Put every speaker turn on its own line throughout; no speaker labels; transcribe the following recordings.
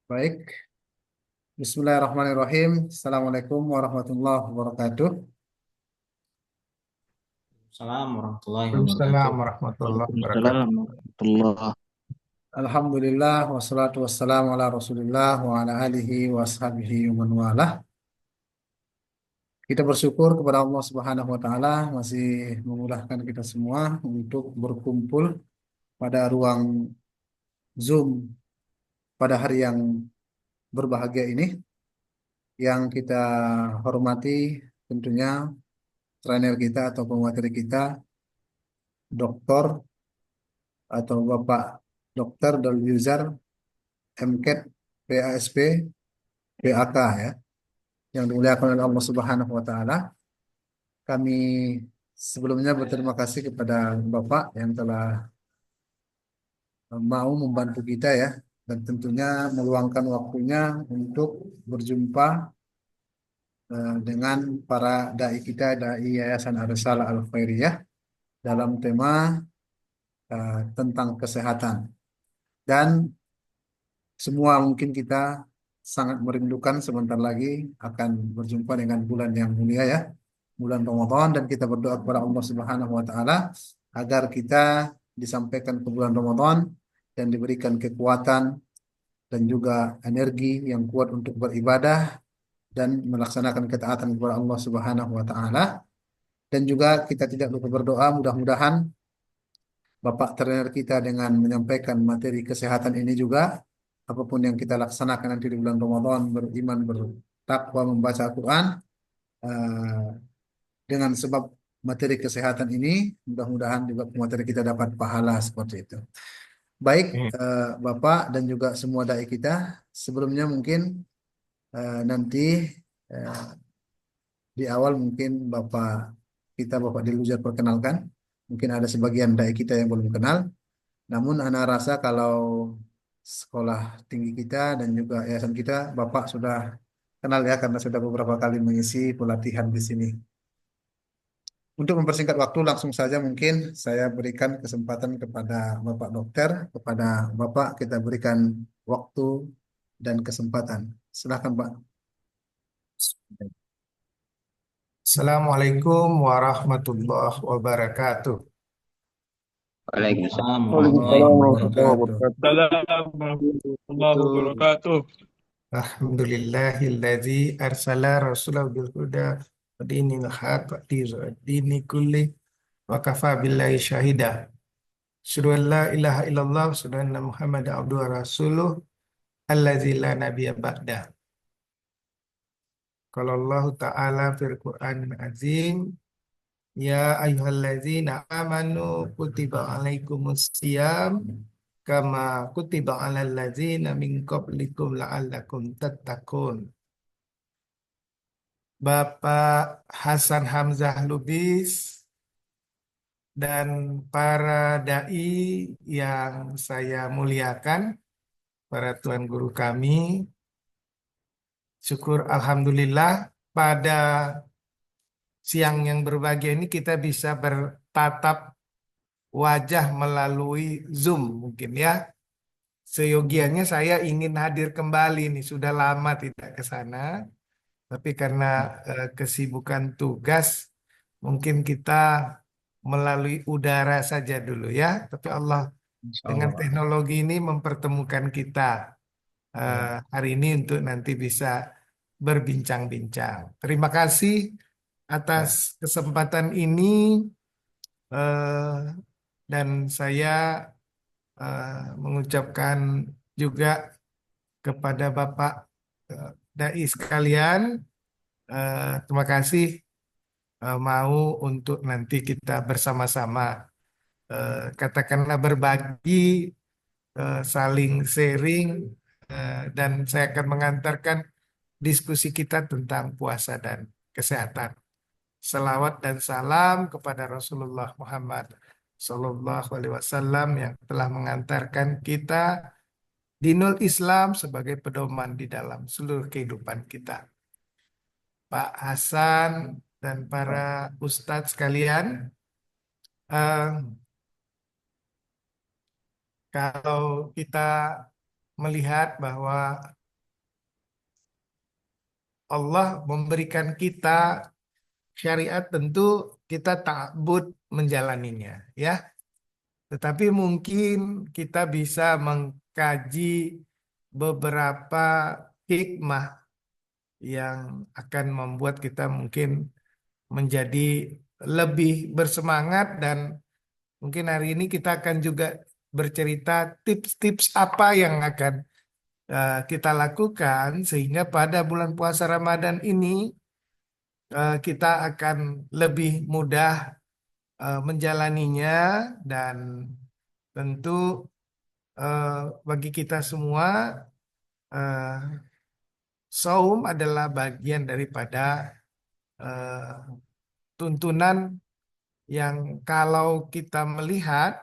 Baik, Bismillahirrahmanirrahim. Assalamualaikum warahmatullahi wabarakatuh.
Assalamualaikum warahmatullahi wabarakatuh.
Waalaikumsalam warahmatullahi
Waalaikumsalam
wabarakatuh.
warahmatullah.
Alhamdulillah, wassalatu wassalamu ala Rasulillah wa ala alihi wa ashabihi wa man walah. Kita bersyukur kepada Allah Subhanahu wa taala masih memudahkan kita semua untuk berkumpul pada ruang Zoom pada hari yang berbahagia ini yang kita hormati tentunya trainer kita atau pemateri kita Dr. atau Bapak Dr. Dolhuzar MKet PASP PAK ya yang dimuliakan oleh Allah Subhanahu wa taala. Kami sebelumnya berterima kasih kepada Bapak yang telah mau membantu kita ya dan tentunya meluangkan waktunya untuk berjumpa dengan para dai kita, dai Yayasan Ar-Risalah Al-Khairiyah dalam tema tentang kesehatan. Dan semua mungkin kita sangat merindukan sebentar lagi akan berjumpa dengan bulan yang mulia ya, bulan Ramadan, dan kita berdoa kepada Allah Subhanahu wa taala agar kita disampaikan ke bulan Ramadan dan diberikan kekuatan dan juga energi yang kuat untuk beribadah dan melaksanakan ketaatan kepada Allah Subhanahu wa taala. Dan juga kita tidak lupa berdoa mudah-mudahan Bapak trainer kita dengan menyampaikan materi kesehatan ini juga apapun yang kita laksanakan nanti di bulan Ramadan beriman bertakwa membaca Al-Quran eh, dengan sebab materi kesehatan ini mudah-mudahan juga materi kita dapat pahala seperti itu. Baik Bapak dan juga semua dai kita sebelumnya mungkin nanti eh, di awal mungkin Bapak Diluzar perkenalkan. Mungkin ada sebagian dai kita yang belum kenal. Namun Ana rasa kalau sekolah tinggi kita dan juga yayasan kita, Bapak sudah kenal ya karena sudah beberapa kali mengisi pelatihan di sini. Untuk mempersingkat waktu, langsung saja mungkin saya berikan kesempatan kepada Bapak Dokter, kepada Bapak kita berikan waktu dan kesempatan. Silakan Pak.
Assalamualaikum warahmatullahi wabarakatuh.
Waalaikumsalam
Assalamualaikum warahmatullahi
warahmatullahi
Waalaikumsalam
wabarakatuh.
wabarakatuh.
wabarakatuh.
Assalamualaikum
Betul.
wabarakatuh.
Alhamdulillahilladzi arsala rasulahu bil huda wa dinil haq wa dini kulli wa kafa billahi syahida. Asyhadu an la ilaha illallah wa asyhadu anna Muhammadan abduhu wa rasuluh allazi la nabiyya ba'da. Qala Allah Ta'ala fil Qur'anil Azim, ya ayyuhalladzina amanu kutiba alaikumus siyam kama kutiba alal ladzina min qablikum la'allakum tattaqun. Bapak Hasan Hamzah Lubis dan para dai yang saya muliakan, para tuan guru kami, syukur alhamdulillah pada siang yang berbahagia ini kita bisa bertatap wajah melalui Zoom mungkin ya. Seyogianya saya ingin hadir kembali nih, sudah lama tidak ke sana, tapi karena kesibukan tugas mungkin kita melalui udara saja dulu ya. Tapi Allah
Insya
dengan
Allah.
teknologi ini mempertemukan kita
Ya.
hari ini untuk nanti bisa berbincang-bincang. Terima kasih atas
Ya.
kesempatan ini eh, dan saya mengucapkan juga kepada Bapak dai sekalian, terima kasih mau untuk nanti kita bersama-sama katakanlah berbagi, saling sharing, dan saya akan mengantarkan diskusi kita tentang puasa dan kesehatan. Salawat dan salam kepada Rasulullah Muhammad Sallallahu Alaihi Wasallam yang telah mengantarkan kita dinul Islam sebagai pedoman di dalam seluruh kehidupan kita. Pak Hasan dan para ustadz sekalian, eh, kalau kita melihat bahwa Allah memberikan kita syariat, tentu kita ta'abbud menjalaninya, ya. Tetapi mungkin kita bisa mengkaji beberapa hikmah yang akan membuat kita mungkin menjadi lebih bersemangat, dan mungkin hari ini kita akan juga bercerita tips-tips apa yang akan kita lakukan sehingga pada bulan puasa Ramadan ini kita akan lebih mudah menjalaninya, dan tentu eh, bagi kita semua eh, saum adalah bagian daripada eh, tuntunan yang kalau kita melihat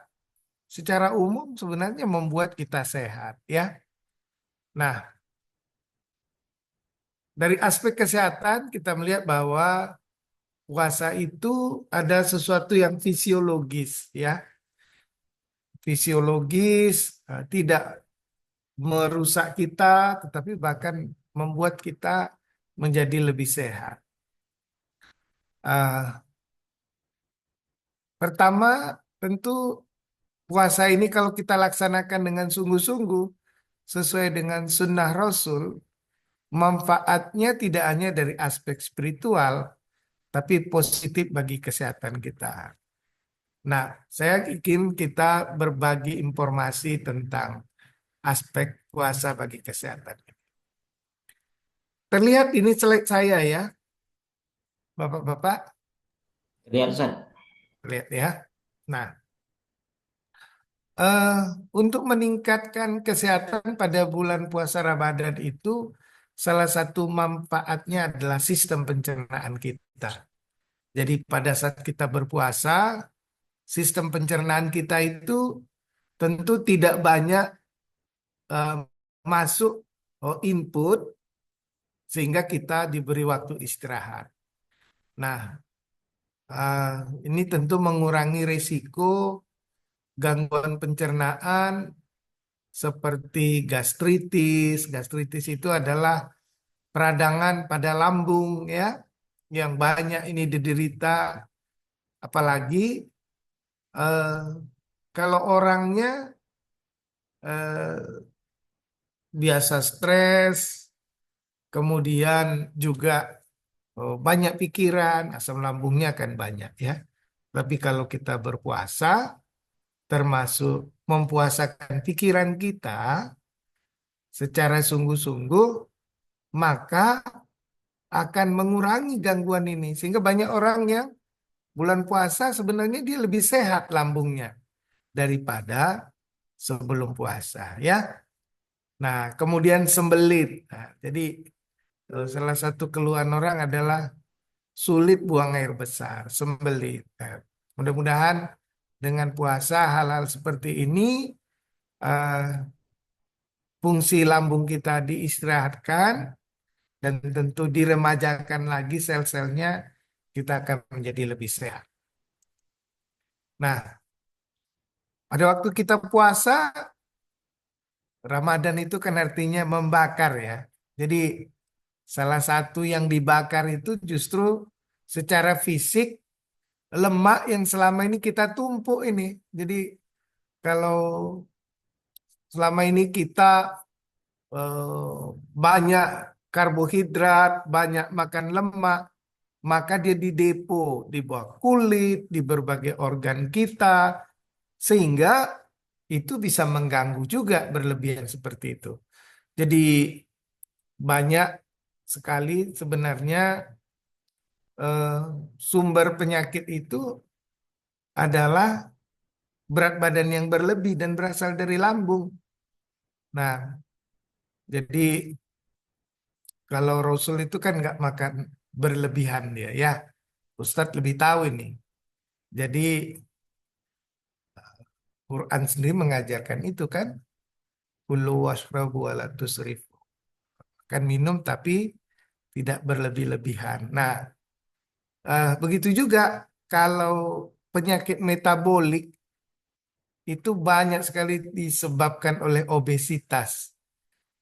secara umum sebenarnya membuat kita sehat, ya. Nah, dari aspek kesehatan kita melihat bahwa puasa itu ada sesuatu yang fisiologis, ya. Fisiologis, tidak merusak kita, tetapi bahkan membuat kita menjadi lebih sehat. Ah, pertama, tentu puasa ini kalau kita laksanakan dengan sungguh-sungguh, sesuai dengan sunnah Rasul, manfaatnya tidak hanya dari aspek spiritual, tapi positif bagi kesehatan kita. Nah, saya ingin kita berbagi informasi tentang aspek puasa bagi kesehatan. Terlihat ini slide saya, ya, Bapak-bapak.
Lihat Ustaz.
Lihat, ya. Nah, eh, untuk meningkatkan kesehatan pada bulan puasa Ramadan itu, salah satu manfaatnya adalah sistem pencernaan kita. Jadi pada saat kita berpuasa, sistem pencernaan kita itu tentu tidak banyak eh, masuk input, sehingga kita diberi waktu istirahat. Nah, eh, ini tentu mengurangi risiko gangguan pencernaan seperti gastritis. Gastritis itu adalah peradangan pada lambung, ya, yang banyak ini diderita, apalagi eh, kalau orangnya eh, biasa stres, kemudian juga banyak pikiran, asam lambungnya akan banyak, ya. Tapi kalau kita berpuasa, termasuk mempuasakan pikiran kita secara sungguh-sungguh, maka akan mengurangi gangguan ini. Sehingga banyak orang yang bulan puasa sebenarnya dia lebih sehat lambungnya daripada sebelum puasa, ya. Nah, kemudian sembelit. Nah, jadi salah satu keluhan orang adalah sulit buang air besar, sembelit. Nah, mudah-mudahan dengan puasa hal-hal seperti ini eh, fungsi lambung kita diistirahatkan, dan tentu diremajakan lagi sel-selnya, kita akan menjadi lebih sehat. Nah, pada waktu kita puasa, Ramadan itu kan artinya membakar, ya. Jadi salah satu yang dibakar itu justru secara fisik lemak yang selama ini kita tumpuk ini. Jadi kalau selama ini kita banyak karbohidrat, banyak makan lemak, maka dia didepo di bawah kulit, di berbagai organ kita, sehingga itu bisa mengganggu juga berlebihan seperti itu. Jadi banyak sekali sebenarnya eh, sumber penyakit itu adalah berat badan yang berlebih dan berasal dari lambung. Nah, jadi kalau Rasul itu kan nggak makan berlebihan dia, ya. Ustadz lebih tahu ini. Jadi Quran sendiri mengajarkan itu kan, kulu washrabu wala tusrifu. Makan minum tapi tidak berlebih-lebihan. Nah, begitu juga kalau penyakit metabolik itu banyak sekali disebabkan oleh obesitas,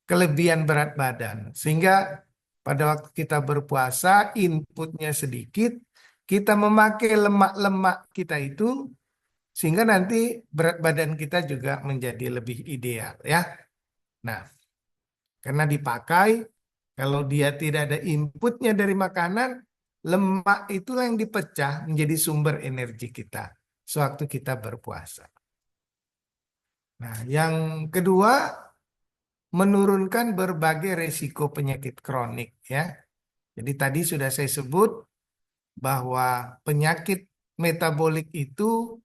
kelebihan berat badan. Sehingga pada waktu kita berpuasa, inputnya sedikit, kita memakai lemak-lemak kita itu, sehingga nanti berat badan kita juga menjadi lebih ideal ya. Nah, karena dipakai, kalau dia tidak ada inputnya dari makanan, lemak itulah yang dipecah menjadi sumber energi kita sewaktu kita berpuasa. Nah, yang kedua, menurunkan berbagai resiko penyakit kronik ya. Jadi tadi sudah saya sebut bahwa penyakit metabolik itu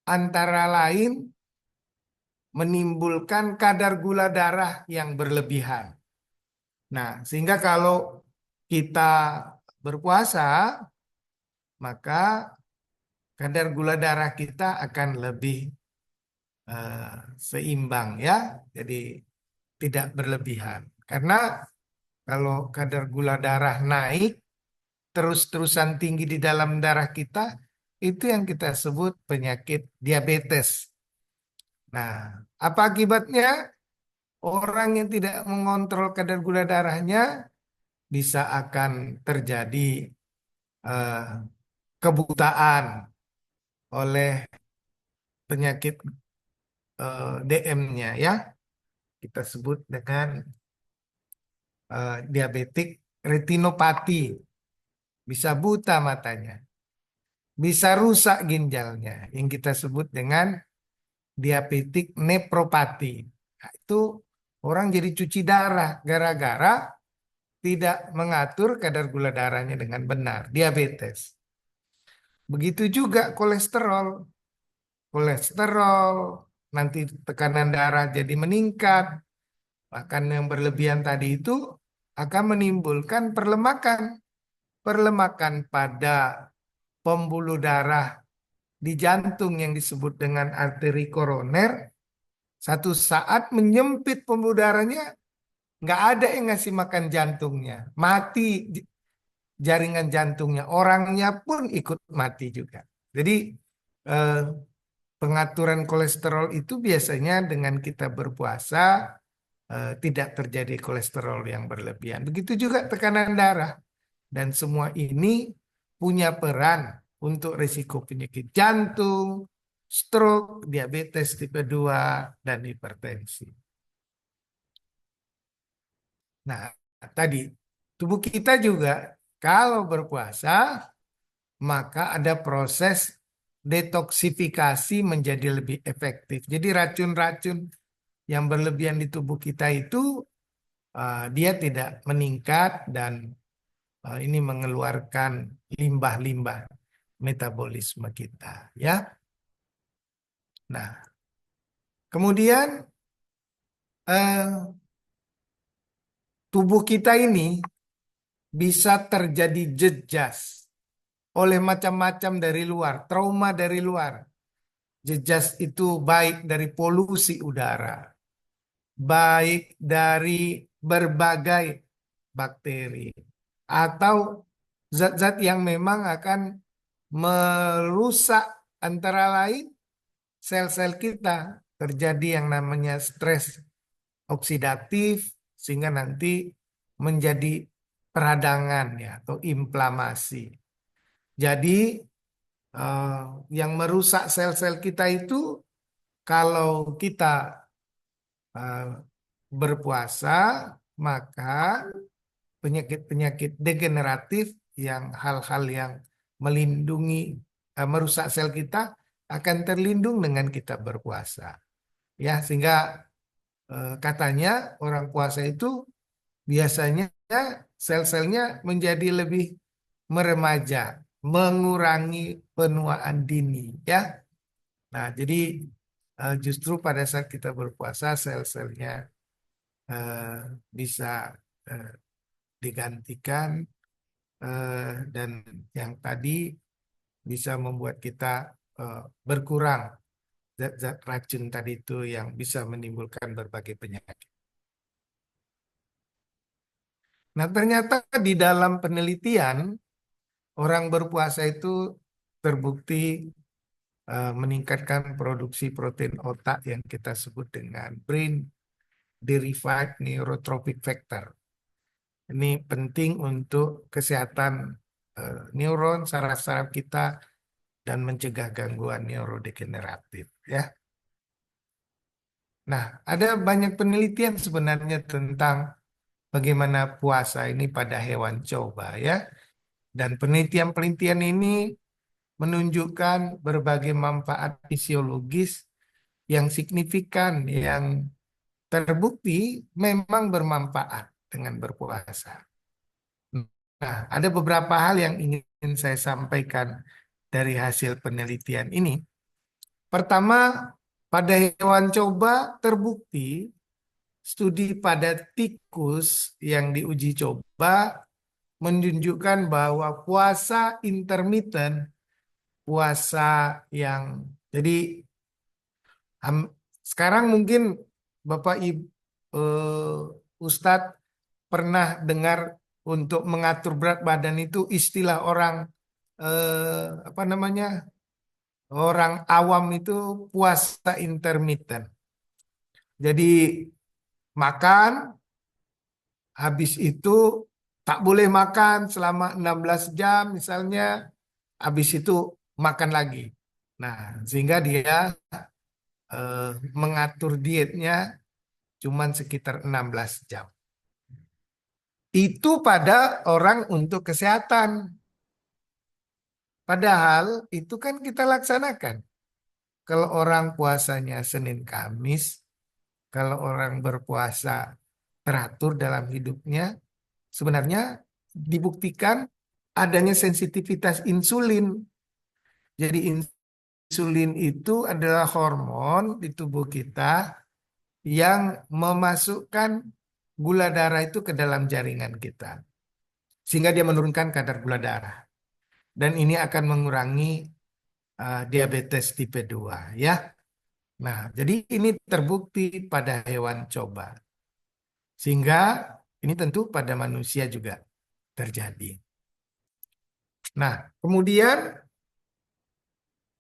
antara lain menimbulkan kadar gula darah yang berlebihan. Nah, sehingga kalau kita berpuasa, maka kadar gula darah kita akan lebih seimbang ya. Jadi tidak berlebihan. Karena kalau kadar gula darah naik terus-terusan tinggi di dalam darah kita, itu yang kita sebut penyakit diabetes. Nah, apa akibatnya? Orang yang tidak mengontrol kadar gula darahnya bisa akan terjadi eh, kebutaan oleh penyakit DM-nya ya. Kita sebut dengan diabetik retinopati. Bisa buta matanya, bisa rusak ginjalnya, yang kita sebut dengan diabetik nefropati. Nah, itu orang jadi cuci darah gara-gara tidak mengatur kadar gula darahnya dengan benar, diabetes. Begitu juga kolesterol. Kolesterol, nanti tekanan darah jadi meningkat. Bahkan yang berlebihan tadi itu akan menimbulkan perlemakan. Perlemakan pada pembuluh darah di jantung yang disebut dengan arteri koroner, satu saat menyempit pembuluh darahnya, nggak ada yang ngasih makan jantungnya, mati jaringan jantungnya, orangnya pun ikut mati juga. Jadi eh, pengaturan kolesterol itu biasanya dengan kita berpuasa tidak terjadi kolesterol yang berlebihan. Begitu juga tekanan darah. Dan semua ini punya peran untuk risiko penyakit jantung, stroke, diabetes tipe 2, dan hipertensi. Nah, tadi tubuh kita juga kalau berpuasa, maka ada proses detoksifikasi menjadi lebih efektif. Jadi racun-racun yang berlebihan di tubuh kita itu dia tidak meningkat dan ini mengeluarkan limbah-limbah metabolisme kita, ya. Nah, kemudian tubuh kita ini bisa terjadi jejas oleh macam-macam dari luar, trauma dari luar. Jejas itu baik dari polusi udara, baik dari berbagai bakteri, atau zat-zat yang memang akan merusak antara lain sel-sel kita. Terjadi yang namanya stres oksidatif sehingga nanti menjadi peradangan ya atau inflamasi. Jadi yang merusak sel-sel kita itu kalau kita berpuasa, maka penyakit-penyakit degeneratif yang hal-hal yang melindungi merusak sel kita akan terlindung dengan kita berpuasa. Ya, sehingga katanya orang puasa itu biasanya sel-selnya menjadi lebih meremaja, mengurangi penuaan dini, ya. Nah, jadi justru pada saat kita berpuasa sel-selnya bisa digantikan dan yang tadi bisa membuat kita berkurang zat-zat racun tadi itu yang bisa menimbulkan berbagai penyakit. Nah, ternyata di dalam penelitian orang berpuasa itu terbukti meningkatkan produksi protein otak yang kita sebut dengan brain derived neurotrophic factor. Ini penting untuk kesehatan neuron, saraf-saraf kita, dan mencegah gangguan neurodegeneratif ya. Nah, ada banyak penelitian sebenarnya tentang bagaimana puasa ini pada hewan coba ya. Dan penelitian-penelitian ini menunjukkan berbagai manfaat fisiologis yang signifikan, yang terbukti memang bermanfaat dengan berpuasa. Nah, ada beberapa hal yang ingin saya sampaikan dari hasil penelitian ini. Pertama, pada hewan coba terbukti studi pada tikus yang diuji coba menunjukkan bahwa puasa intermittent, puasa yang jadi sekarang mungkin Bapak Ibu Ustadz pernah dengar untuk mengatur berat badan itu istilah orang apa namanya, orang awam itu puasa intermittent. Jadi makan, habis itu tak boleh makan selama 16 jam misalnya, habis itu makan lagi. Nah, sehingga dia mengatur dietnya cuman sekitar 16 jam. Itu pada orang untuk kesehatan. Padahal itu kan kita laksanakan. Kalau orang puasanya Senin Kamis, kalau orang berpuasa teratur dalam hidupnya, sebenarnya dibuktikan adanya sensitivitas insulin. Jadi insulin itu adalah hormon di tubuh kita yang memasukkan gula darah itu ke dalam jaringan kita. Sehingga dia menurunkan kadar gula darah. Dan ini akan mengurangi diabetes tipe 2 ya. Nah, jadi ini terbukti pada hewan coba. Sehingga ini tentu pada manusia juga terjadi. Nah, kemudian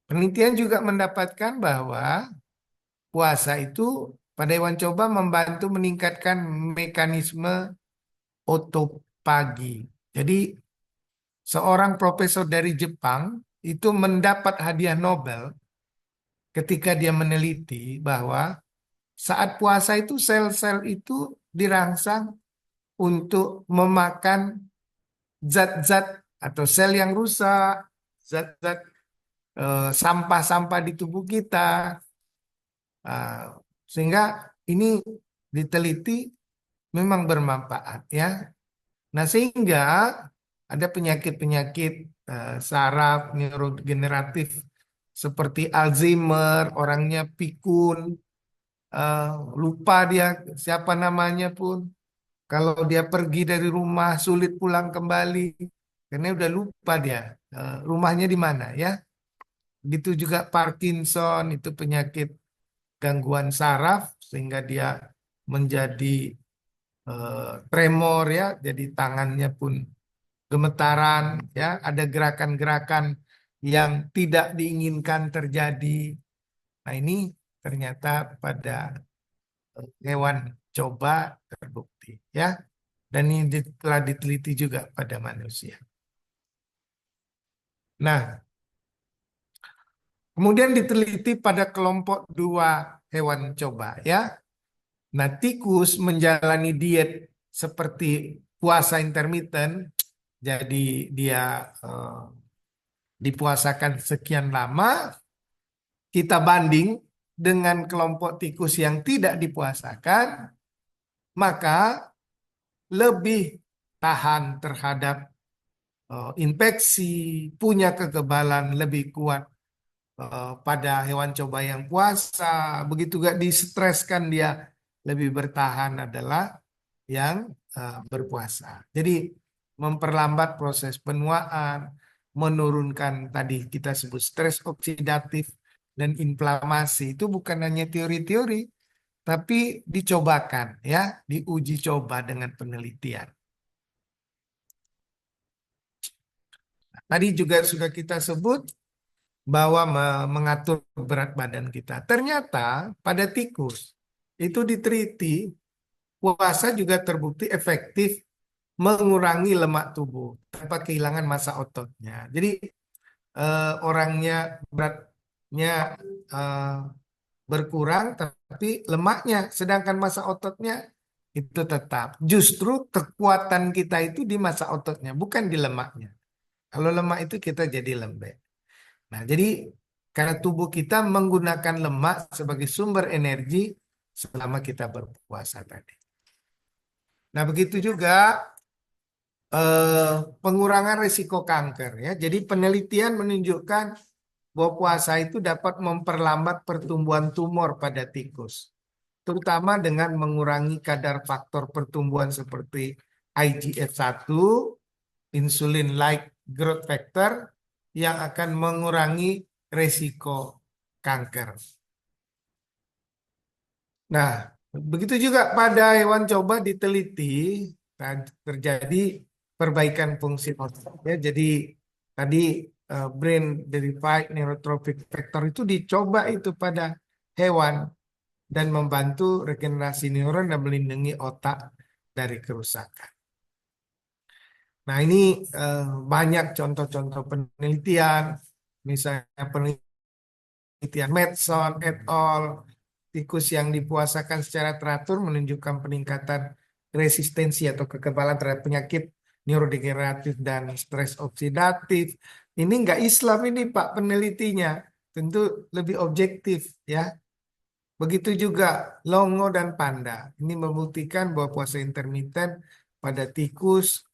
penelitian juga mendapatkan bahwa puasa itu pada hewan coba membantu meningkatkan mekanisme otopagi. Jadi seorang profesor dari Jepang itu mendapat hadiah Nobel ketika dia meneliti bahwa saat puasa itu sel-sel itu dirangsang untuk memakan zat-zat atau sel yang rusak, zat-zat sampah-sampah di tubuh kita. Sehingga ini diteliti memang bermanfaat ya. Nah, sehingga ada penyakit-penyakit saraf neurodegeneratif seperti Alzheimer, orangnya pikun, lupa dia siapa namanya pun. Kalau dia pergi dari rumah sulit pulang kembali karena udah lupa dia rumahnya di mana ya. Begitu juga Parkinson, itu penyakit gangguan saraf sehingga dia menjadi tremor ya, jadi tangannya pun gemetaran ya, ada gerakan-gerakan yang tidak diinginkan terjadi. Nah, ini ternyata pada hewan coba terbukti ya. Dan ini telah diteliti juga pada manusia. Nah, kemudian diteliti pada kelompok 2 hewan coba ya. Nah, tikus menjalani diet seperti puasa intermittent, jadi dia dipuasakan sekian lama, kita banding dengan kelompok tikus yang tidak dipuasakan, maka lebih tahan terhadap infeksi, punya kekebalan lebih kuat pada hewan coba yang puasa. Begitu gak distreskan dia lebih bertahan adalah yang berpuasa. Jadi memperlambat proses penuaan, menurunkan tadi kita sebut stres oksidatif dan inflamasi. Itu bukan hanya teori-teori, tapi dicobakan ya, diuji coba dengan penelitian. Tadi juga sudah kita sebut bahwa mengatur berat badan kita. Ternyata pada tikus itu diteliti puasa juga terbukti efektif mengurangi lemak tubuh tanpa kehilangan massa ototnya. Jadi orangnya beratnya eh, berkurang, tapi lemaknya, sedangkan massa ototnya itu tetap. Justru kekuatan kita itu di massa ototnya, bukan di lemaknya. Kalau lemak itu kita jadi lembek. Nah, jadi karena tubuh kita menggunakan lemak sebagai sumber energi selama kita berpuasa tadi. Nah, begitu juga pengurangan risiko kanker ya. Jadi penelitian menunjukkan bahwa puasa itu dapat memperlambat pertumbuhan tumor pada tikus, terutama dengan mengurangi kadar faktor pertumbuhan seperti IGF-1, insulin-like growth factor yang akan mengurangi resiko kanker. Nah, begitu juga pada hewan coba diteliti, nah, terjadi perbaikan fungsi otak. Ya, jadi tadi brain derived neurotrophic factor itu dicoba itu pada hewan dan membantu regenerasi neuron dan melindungi otak dari kerusakan. Nah, ini banyak contoh-contoh penelitian, misalnya penelitian Madson et al. Tikus yang dipuasakan secara teratur menunjukkan peningkatan resistensi atau kekebalan terhadap penyakit neurodegeneratif dan stres oksidatif. Ini nggak Islam ini Pak penelitinya, tentu lebih objektif ya. Begitu juga longo dan panda. Ini membuktikan bahwa puasa intermiten pada tikus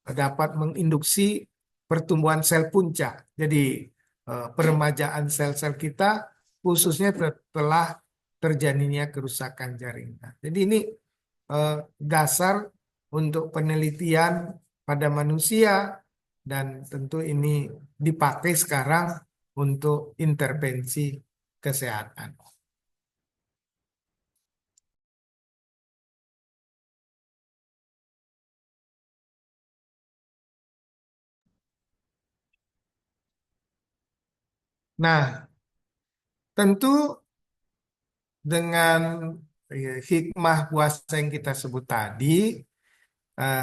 dapat menginduksi pertumbuhan sel puncak. Jadi peremajaan sel-sel kita khususnya setelah terjadinya kerusakan jaringan. Jadi ini dasar untuk penelitian pada manusia dan tentu ini dipakai sekarang untuk intervensi kesehatan. Nah, tentu dengan hikmah puasa yang kita sebut tadi,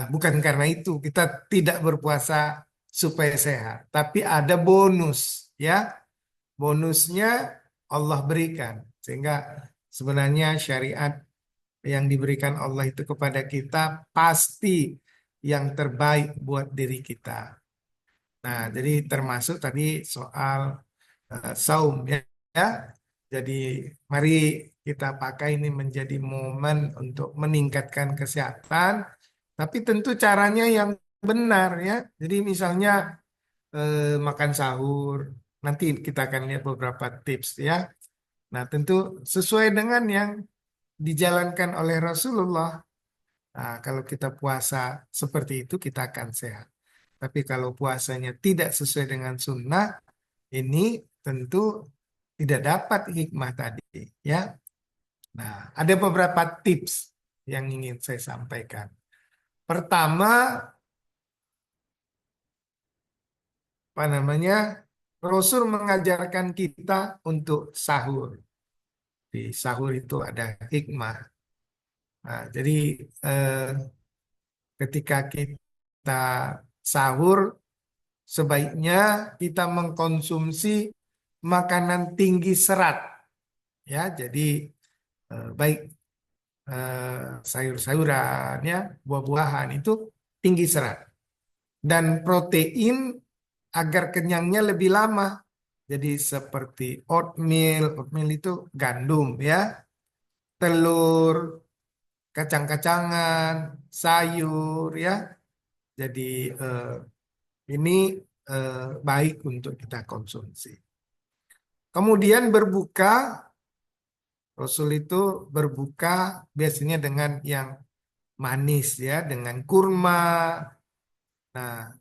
bukan karena itu kita tidak berpuasa supaya sehat, tapi ada bonus, ya. Bonusnya Allah berikan, sehingga sebenarnya syariat yang diberikan Allah itu kepada kita pasti yang terbaik buat diri kita. Nah, jadi termasuk tadi soal saum ya. Ya. Jadi mari kita pakai ini menjadi momen untuk meningkatkan kesehatan, tapi tentu caranya yang benar ya. Jadi misalnya makan sahur, nanti kita akan lihat beberapa tips ya. Nah, tentu sesuai dengan yang dijalankan oleh Rasulullah. Nah, kalau kita puasa seperti itu kita akan sehat. Tapi kalau puasanya tidak sesuai dengan sunnah, ini tentu tidak dapat hikmah tadi, ya. Nah, ada beberapa tips yang ingin saya sampaikan. Pertama, apa namanya? Rasul mengajarkan kita untuk sahur. Di sahur itu ada hikmah. Nah, jadi eh, ketika kita sahur, sebaiknya kita mengkonsumsi makanan tinggi serat, ya. Jadi baik sayur-sayuran, ya, buah-buahan itu tinggi serat dan protein agar kenyangnya lebih lama. Jadi seperti oatmeal, oatmeal itu gandum, ya, telur, kacang-kacangan, sayur, ya. Jadi ini baik untuk kita konsumsi. Kemudian berbuka, Rasul itu berbuka biasanya dengan yang manis ya, dengan kurma. Nah,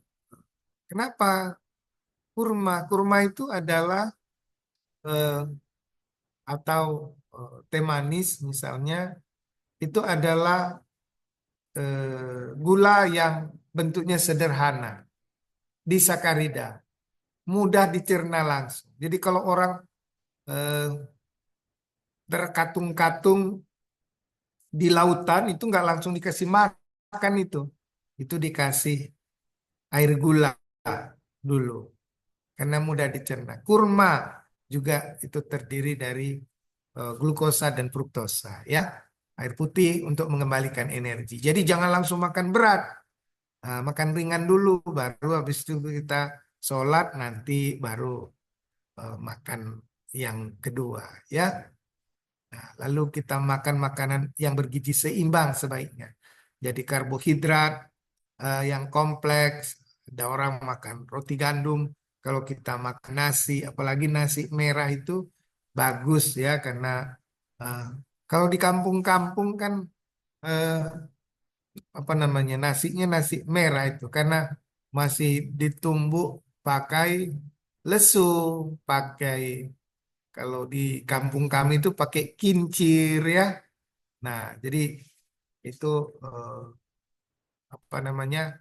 kenapa kurma? Kurma itu adalah eh, atau teh manis misalnya itu adalah gula yang bentuknya sederhana, disakarida, mudah dicerna langsung. Jadi kalau orang eh, terkatung-katung di lautan itu nggak langsung dikasih makan itu. itu dikasih air gula dulu karena mudah dicerna. Kurma juga itu terdiri dari glukosa dan fruktosa ya. Air putih untuk mengembalikan energi. Jadi jangan langsung makan berat. Nah, makan ringan dulu baru habis itu kita sholat nanti baru makan yang kedua ya. Nah, lalu kita makan makanan yang bergizi seimbang sebaiknya. Jadi karbohidrat yang kompleks. Ada orang makan roti gandum. Kalau kita makan nasi, apalagi nasi merah itu bagus ya karena eh, kalau di kampung-kampung kan eh, apa namanya nasinya nasi merah itu karena masih ditumbuk pakai lesu, pakai kalau di kampung kami itu pakai kincir ya. Nah, jadi itu eh, apa namanya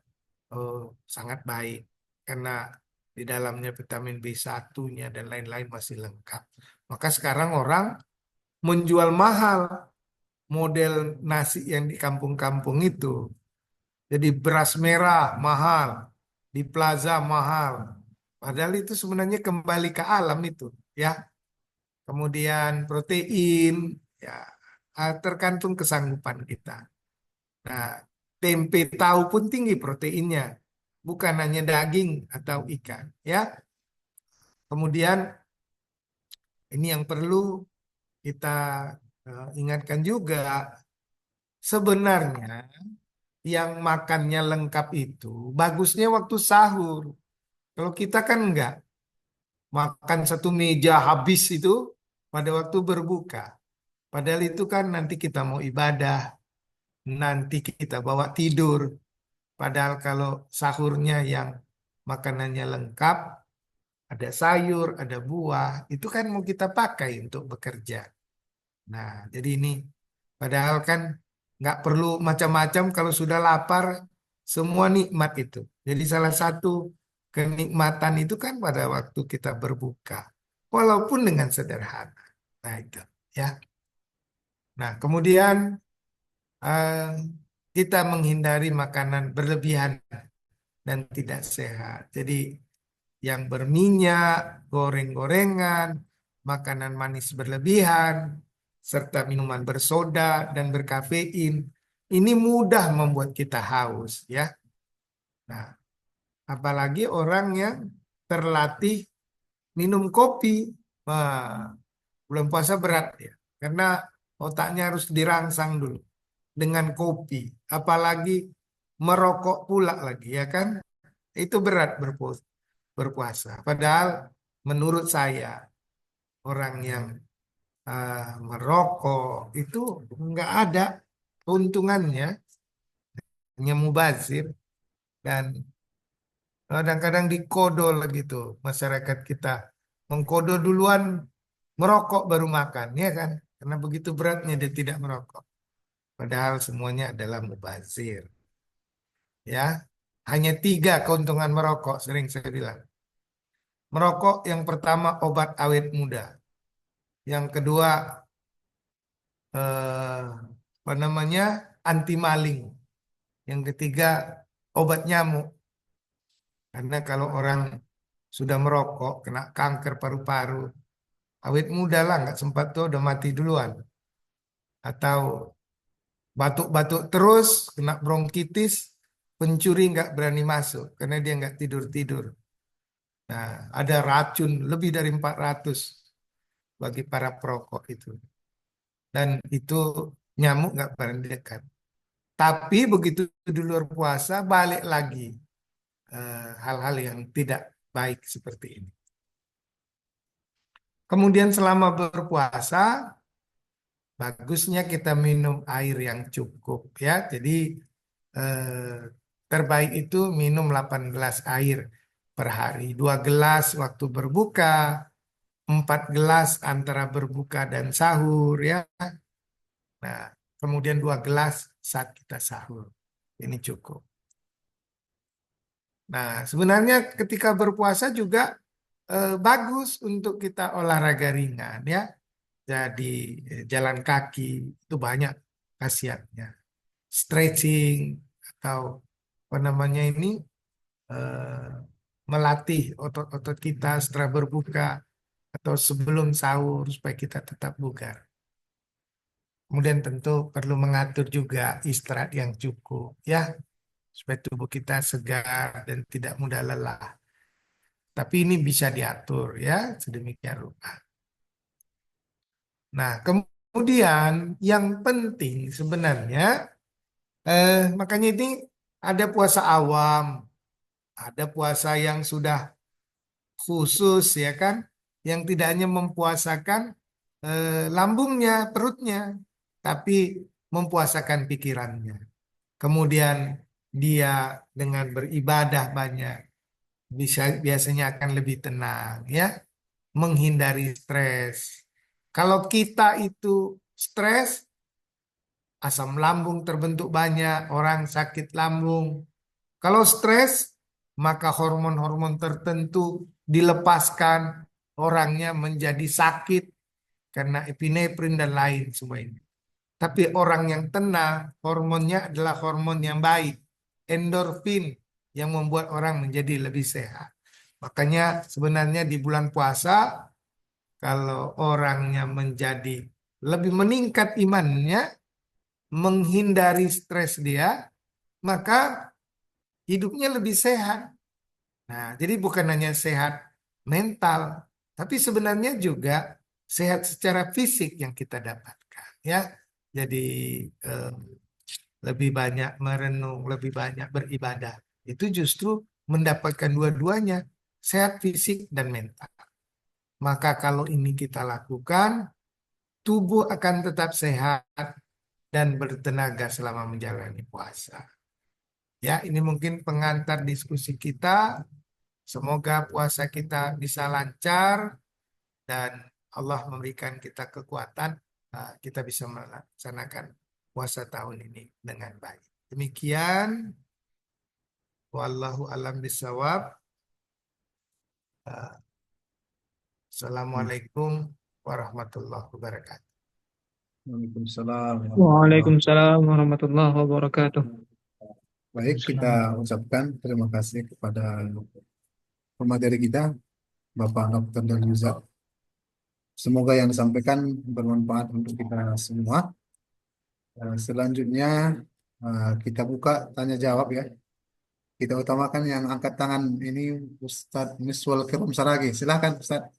eh, sangat baik karena di dalamnya vitamin B1-nya dan lain-lain masih lengkap. Maka sekarang orang menjual mahal model nasi yang di kampung-kampung itu. Jadi beras merah mahal, di plaza mahal. Padahal itu sebenarnya kembali ke alam itu, ya. Kemudian protein, ya tergantung kesanggupan kita. Nah, tempe tahu pun tinggi proteinnya, bukan hanya daging atau ikan, ya. Kemudian ini yang perlu kita ingatkan juga, sebenarnya yang makannya lengkap itu bagusnya waktu sahur. Kalau kita kan enggak, makan satu meja habis itu pada waktu berbuka. Padahal itu kan nanti kita mau ibadah, nanti kita bawa tidur. Padahal kalau sahurnya yang makanannya lengkap, ada sayur, ada buah, itu kan mau kita pakai untuk bekerja. Nah, jadi ini padahal kan nggak perlu macam-macam kalau sudah lapar, semua nikmat itu. Jadi salah satu kenikmatan itu kan pada waktu kita berbuka, walaupun dengan sederhana. Nah itu ya. Nah kemudian eh, kita menghindari makanan berlebihan dan tidak sehat. Jadi yang berminyak, goreng-gorengan, makanan manis berlebihan, serta minuman bersoda dan berkafein. Ini mudah membuat kita haus ya. Nah, apalagi orang yang terlatih minum kopi. Wah, bulan puasa berat ya. Karena otaknya harus dirangsang dulu dengan kopi. Apalagi merokok pula lagi ya kan. Itu berat berpuasa. Padahal menurut saya orang yang merokok itu nggak ada keuntungannya, hanya mubazir dan kadang-kadang dikodo lagi tuh masyarakat kita mengkodo duluan merokok baru makan ya kan karena begitu beratnya dia tidak merokok padahal semuanya adalah mubazir ya hanya tiga keuntungan merokok sering saya bilang merokok yang pertama obat awet muda yang kedua apa namanya anti maling yang ketiga obat nyamuk karena kalau orang sudah merokok kena kanker paru-paru awet muda lah nggak sempat tuh udah mati duluan atau batuk-batuk terus kena bronkitis pencuri nggak berani masuk karena dia nggak tidur-tidur. Nah, ada racun lebih dari 400 bagi para perokok itu. Dan itu nyamuk nggak berani dekat. Tapi begitu di luar puasa balik lagi hal-hal yang tidak baik seperti ini. Kemudian selama berpuasa bagusnya kita minum air yang cukup ya. Jadi terbaik itu minum 8 gelas air per hari. 2 gelas waktu berbuka, 4 gelas antara berbuka dan sahur ya. Nah, kemudian 2 gelas saat kita sahur. Ini cukup. Nah, sebenarnya ketika berpuasa juga bagus untuk kita olahraga ringan ya. Jadi jalan kaki itu banyak khasiatnya. Stretching atau apa namanya ini eh, melatih otot-otot kita setelah berbuka atau sebelum sahur supaya kita tetap bugar. Kemudian tentu perlu mengatur juga istirahat yang cukup ya supaya tubuh kita segar dan tidak mudah lelah. Tapi ini bisa diatur ya sedemikian rupa. Nah, kemudian yang penting sebenarnya makanya ini ada puasa awam, ada puasa yang sudah khusus ya kan, yang tidak hanya mempuasakan lambungnya, perutnya, tapi mempuasakan pikirannya. Kemudian dia dengan beribadah banyak biasanya akan lebih tenang ya, menghindari stres. Kalau kita itu stres, asam lambung terbentuk banyak, orang sakit lambung. Kalau stres, maka hormon-hormon tertentu dilepaskan, orangnya menjadi sakit karena epinefrin dan lain semua ini. Tapi orang yang tenang, hormonnya adalah hormon yang baik, endorfin yang membuat orang menjadi lebih sehat. Makanya sebenarnya di bulan puasa, kalau orangnya menjadi lebih meningkat imannya, menghindari stres dia, maka hidupnya lebih sehat. Nah, jadi bukan hanya sehat mental, tapi sebenarnya juga sehat secara fisik yang kita dapatkan, ya. Jadi eh, lebih banyak merenung, lebih banyak beribadah. Itu justru mendapatkan dua-duanya, sehat fisik dan mental. Maka kalau ini kita lakukan, tubuh akan tetap sehat dan bertenaga selama menjalani puasa. Ya, ini mungkin pengantar diskusi kita. Semoga puasa kita bisa lancar dan Allah memberikan kita kekuatan, kita bisa melaksanakan puasa tahun ini dengan baik. Demikian, wallahu alam bisawab. Assalamualaikum warahmatullahi wabarakatuh.
Waalaikumsalam.
Waalaikumsalam warahmatullahi wabarakatuh.
Baik, kita ucapkan terima kasih kepada pemateri kita, Bapak Dr. Dalyuza. Semoga yang disampaikan bermanfaat untuk kita semua. Selanjutnya kita buka tanya jawab ya. Kita utamakan yang angkat tangan ini Ustadz Miswal Kiram Saragi. Silakan Ustadz.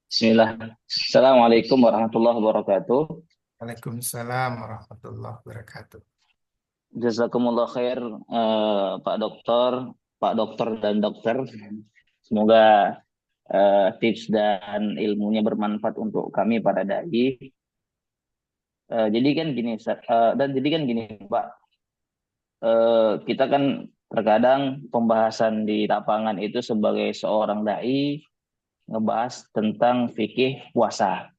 Bismillah. Assalamualaikum warahmatullahi wabarakatuh.
Waalaikumsalam warahmatullahi wabarakatuh.
Jazakumullah khair, Pak Dokter dan Dokter. Semoga tips dan ilmunya bermanfaat untuk kami para dai. Jadi kan gini, Pak. Kita kan terkadang pembahasan di lapangan itu sebagai seorang dai ngebahas tentang fikih puasa.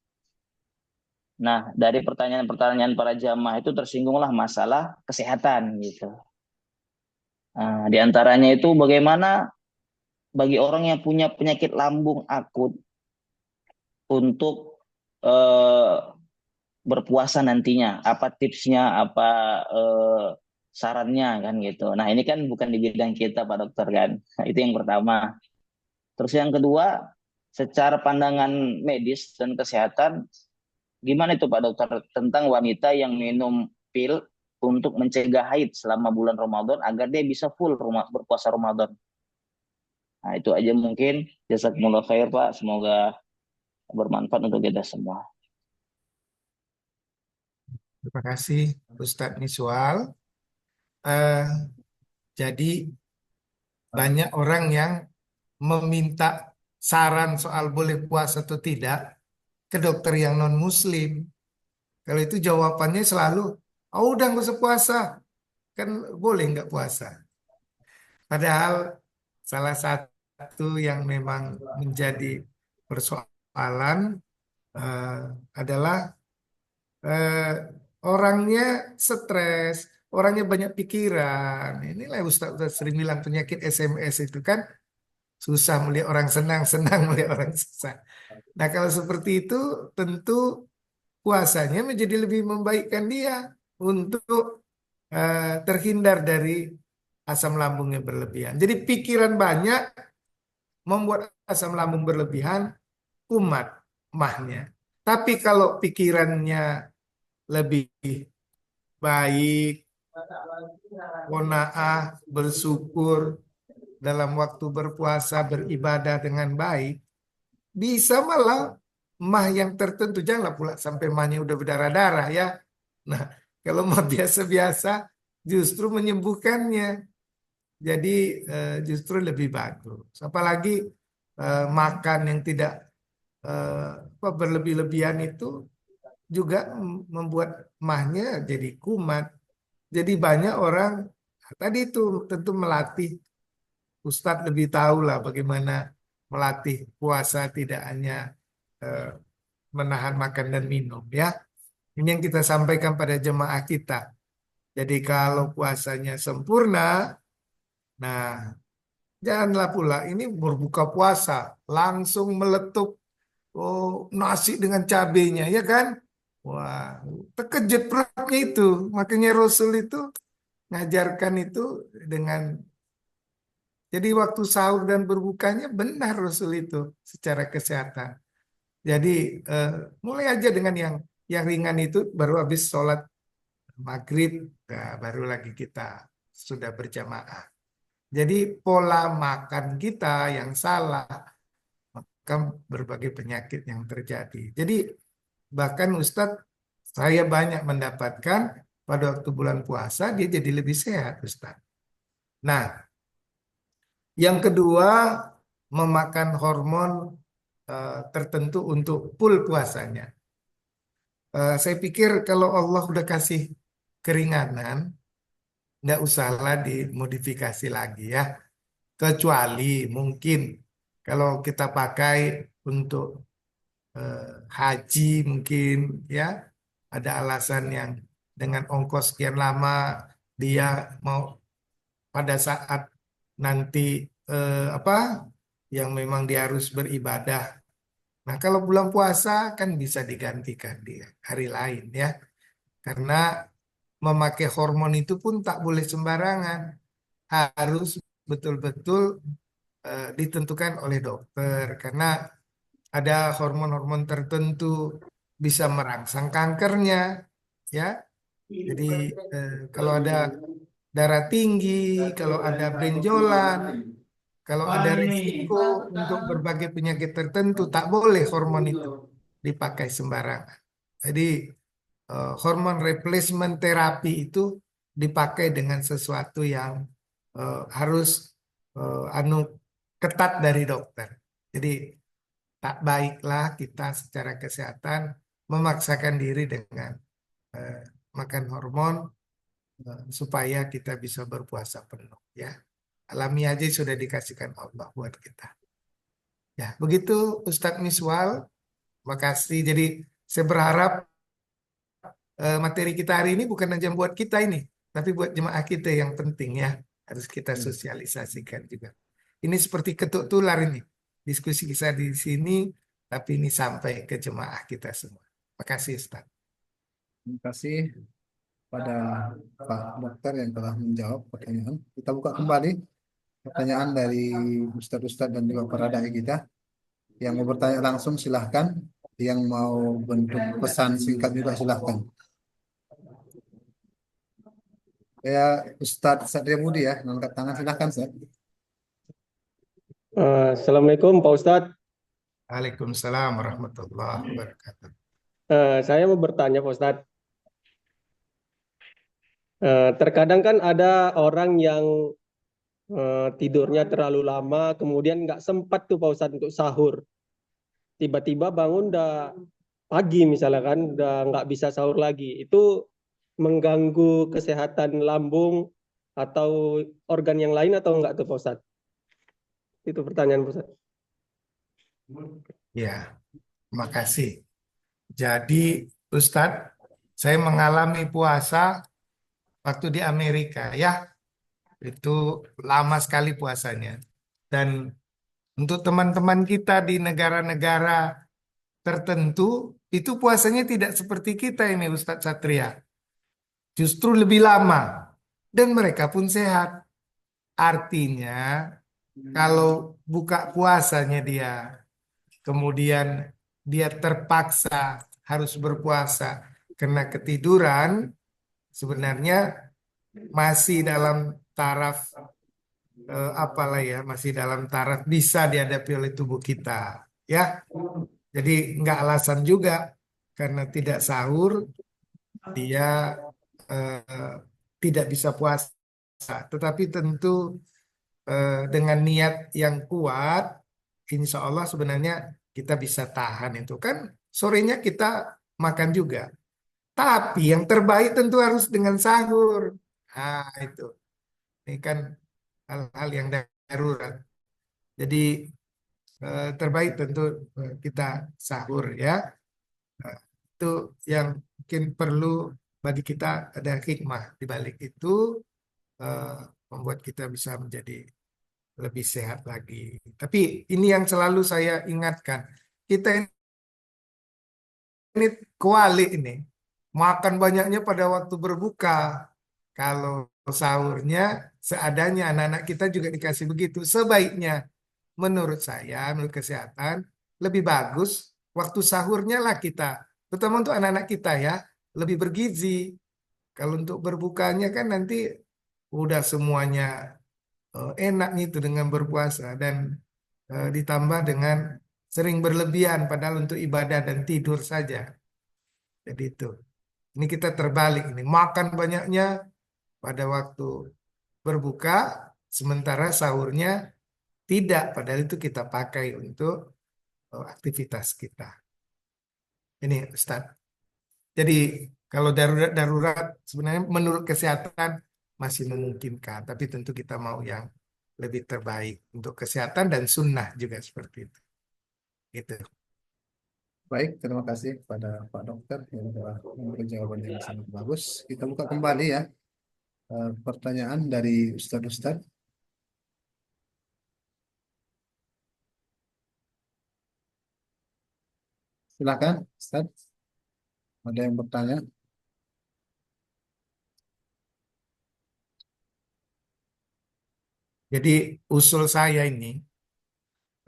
Nah, dari pertanyaan-pertanyaan para jamaah itu tersinggunglah masalah kesehatan gitu. Nah, di antaranya itu bagaimana bagi orang yang punya penyakit lambung akut untuk berpuasa nantinya, apa tipsnya, apa sarannya kan gitu. Nah, ini kan bukan di bidang kita Pak Dokter kan. Nah, itu yang pertama. Terus yang kedua, secara pandangan medis dan kesehatan, gimana itu Pak Dokter tentang wanita yang minum pil untuk mencegah haid selama bulan Ramadan agar dia bisa full berpuasa Ramadan. Nah, itu aja mungkin. Jazakumullah khair Pak. Semoga bermanfaat untuk kita semua.
Terima kasih Ustadz Miswal. Eh, jadi banyak orang yang meminta saran soal boleh puasa atau tidak ke dokter yang non-muslim. Kalau itu jawabannya selalu, oh udah nggak usah puasa, kan boleh nggak puasa. Padahal salah satu yang memang menjadi persoalan eh, adalah eh, orangnya stres, orangnya banyak pikiran. Inilah Ustaz sering bilang penyakit SMS itu kan susah melihat orang senang, senang melihat orang susah. Nah kalau seperti itu tentu puasanya menjadi lebih membaikkan dia untuk terhindar dari asam lambungnya berlebihan. Jadi pikiran banyak membuat asam lambung berlebihan, kumat mahnya. Tapi kalau pikirannya lebih baik, qanaah, bersyukur dalam waktu berpuasa, beribadah dengan baik, bisa malah mah yang tertentu, janganlah pula sampai mahnya udah berdarah-darah ya. Nah, kalau mah biasa-biasa justru menyembuhkannya. Jadi justru lebih bagus. Apalagi makan yang tidak berlebih-lebihan itu juga membuat mahnya jadi kumat. Jadi banyak orang tadi itu tentu melatih, Ustadz lebih tahu lah bagaimana melatih puasa tidak hanya eh, menahan makan dan minum ya. Ini yang kita sampaikan pada jemaah kita. Jadi kalau puasanya sempurna, nah janganlah pula ini berbuka puasa langsung meletup nasi dengan cabenya ya kan? Wah, terkejut perutnya itu. Makanya Rasul itu ngajarkan itu dengan jadi waktu sahur dan berbukanya benar Rasul itu secara kesehatan. Jadi eh, mulai aja dengan yang ringan itu baru habis sholat maghrib, nah, baru lagi kita sudah berjamaah. Jadi pola makan kita yang salah, maka berbagai penyakit yang terjadi. Jadi bahkan Ustadz, saya banyak mendapatkan pada waktu bulan puasa dia jadi lebih sehat Ustadz. Nah, yang kedua memakan hormon tertentu untuk full puasanya. Saya pikir kalau Allah udah kasih keringanan, nggak usahlah dimodifikasi lagi ya. Kecuali mungkin kalau kita pakai untuk eh, haji mungkin ya ada alasan yang dengan ongkos sekian lama dia mau pada saat nanti apa yang memang dia harus beribadah. Nah, kalau bulan puasa kan bisa digantikan di hari lain ya. Karena memakai hormon itu pun tak boleh sembarangan. Harus betul-betul ditentukan oleh dokter karena ada hormon-hormon tertentu bisa merangsang kankernya ya. Jadi kalau ada darah tinggi, kalau ada benjolan, kalau ada risiko untuk berbagai penyakit tertentu, tak boleh hormon itu dipakai sembarangan. Jadi hormon replacement terapi itu dipakai dengan sesuatu yang harus anu ketat dari dokter. Jadi tak baiklah kita secara kesehatan memaksakan diri dengan eh, makan hormon supaya kita bisa berpuasa penuh ya. Alami aja sudah dikasihkan Allah buat kita. Ya, begitu Ustadz Miswal. Makasih. Jadi saya berharap materi kita hari ini bukan hanya buat kita ini, tapi buat jemaah kita yang penting ya. Harus kita sosialisasikan juga. Ini seperti ketuk tular ini. Diskusi kita di sini, tapi ini sampai ke jemaah kita semua. Makasih Ustaz.
Terima kasih pada Pak Dokter yang telah menjawab pertanyaan. Kita buka kembali pertanyaan dari Ustadz-Ustadz dan juga para dai kita. Yang mau bertanya langsung silahkan. Yang mau bentuk pesan singkat juga silahkan. Ya, Ustadz Satria Budi ya, angkat tangan silahkan Ustadz.
Assalamualaikum Pak Ustadz.
Waalaikumsalam warahmatullahi wabarakatuh.
Saya mau bertanya Pak Ustadz. Terkadang kan ada orang yang tidurnya terlalu lama, kemudian nggak sempat tuh Pak Ustadz untuk sahur. Tiba-tiba bangun udah pagi misalnya kan, udah nggak bisa sahur lagi. Itu mengganggu kesehatan lambung atau organ yang lain atau enggak tuh Pak Ustadz? Itu pertanyaan Pak Ustadz.
Ya, makasih. Jadi Ustadz, saya mengalami puasa waktu di Amerika ya. Itu lama sekali puasanya. Dan untuk teman-teman kita di negara-negara tertentu, itu puasanya tidak seperti kita ini Ustadz Satria. justru lebih lama dan mereka pun sehat. Artinya kalau buka puasanya dia, kemudian dia terpaksa harus berpuasa karena ketiduran, sebenarnya masih dalam taraf apalah ya, masih dalam taraf bisa dihadapi oleh tubuh kita, ya. Jadi nggak alasan juga karena tidak sahur dia eh, tidak bisa puasa. Tetapi tentu dengan niat yang kuat, insya Allah sebenarnya kita bisa tahan itu kan. Sorenya kita makan juga. Tapi yang terbaik tentu harus dengan sahur. Nah, itu. Ini kan hal-hal yang darurat. Jadi terbaik tentu kita sahur ya. Nah, itu yang mungkin perlu bagi kita ada hikmah di balik itu eh, membuat kita bisa menjadi lebih sehat lagi. Tapi ini yang selalu saya ingatkan. Kita ini kuali ini. Makan banyaknya pada waktu berbuka. Kalau sahurnya seadanya anak-anak kita juga dikasih begitu. Sebaiknya menurut saya, menurut kesehatan, lebih bagus waktu sahurnya lah kita. Terutama untuk anak-anak kita ya. Lebih bergizi. Kalau untuk berbukanya kan nanti udah semuanya enak itu dengan berpuasa dan ditambah dengan sering berlebihan padahal untuk ibadah dan tidur saja. Jadi itu. Ini kita terbalik ini. Makan banyaknya pada waktu berbuka sementara sahurnya tidak padahal itu kita pakai untuk aktivitas kita. Ini Ustaz. Jadi kalau darurat sebenarnya menurut kesehatan masih memungkinkan, tapi tentu kita mau yang lebih terbaik untuk kesehatan dan sunnah juga seperti itu. Gitu.
Baik, terima kasih kepada Pak Dokter yang telah memberikan jawaban yang sangat bagus. Kita buka kembali ya pertanyaan dari Ustadz-Ustadz. Silakan, Ustadz. Ada yang bertanya?
Jadi usul saya ini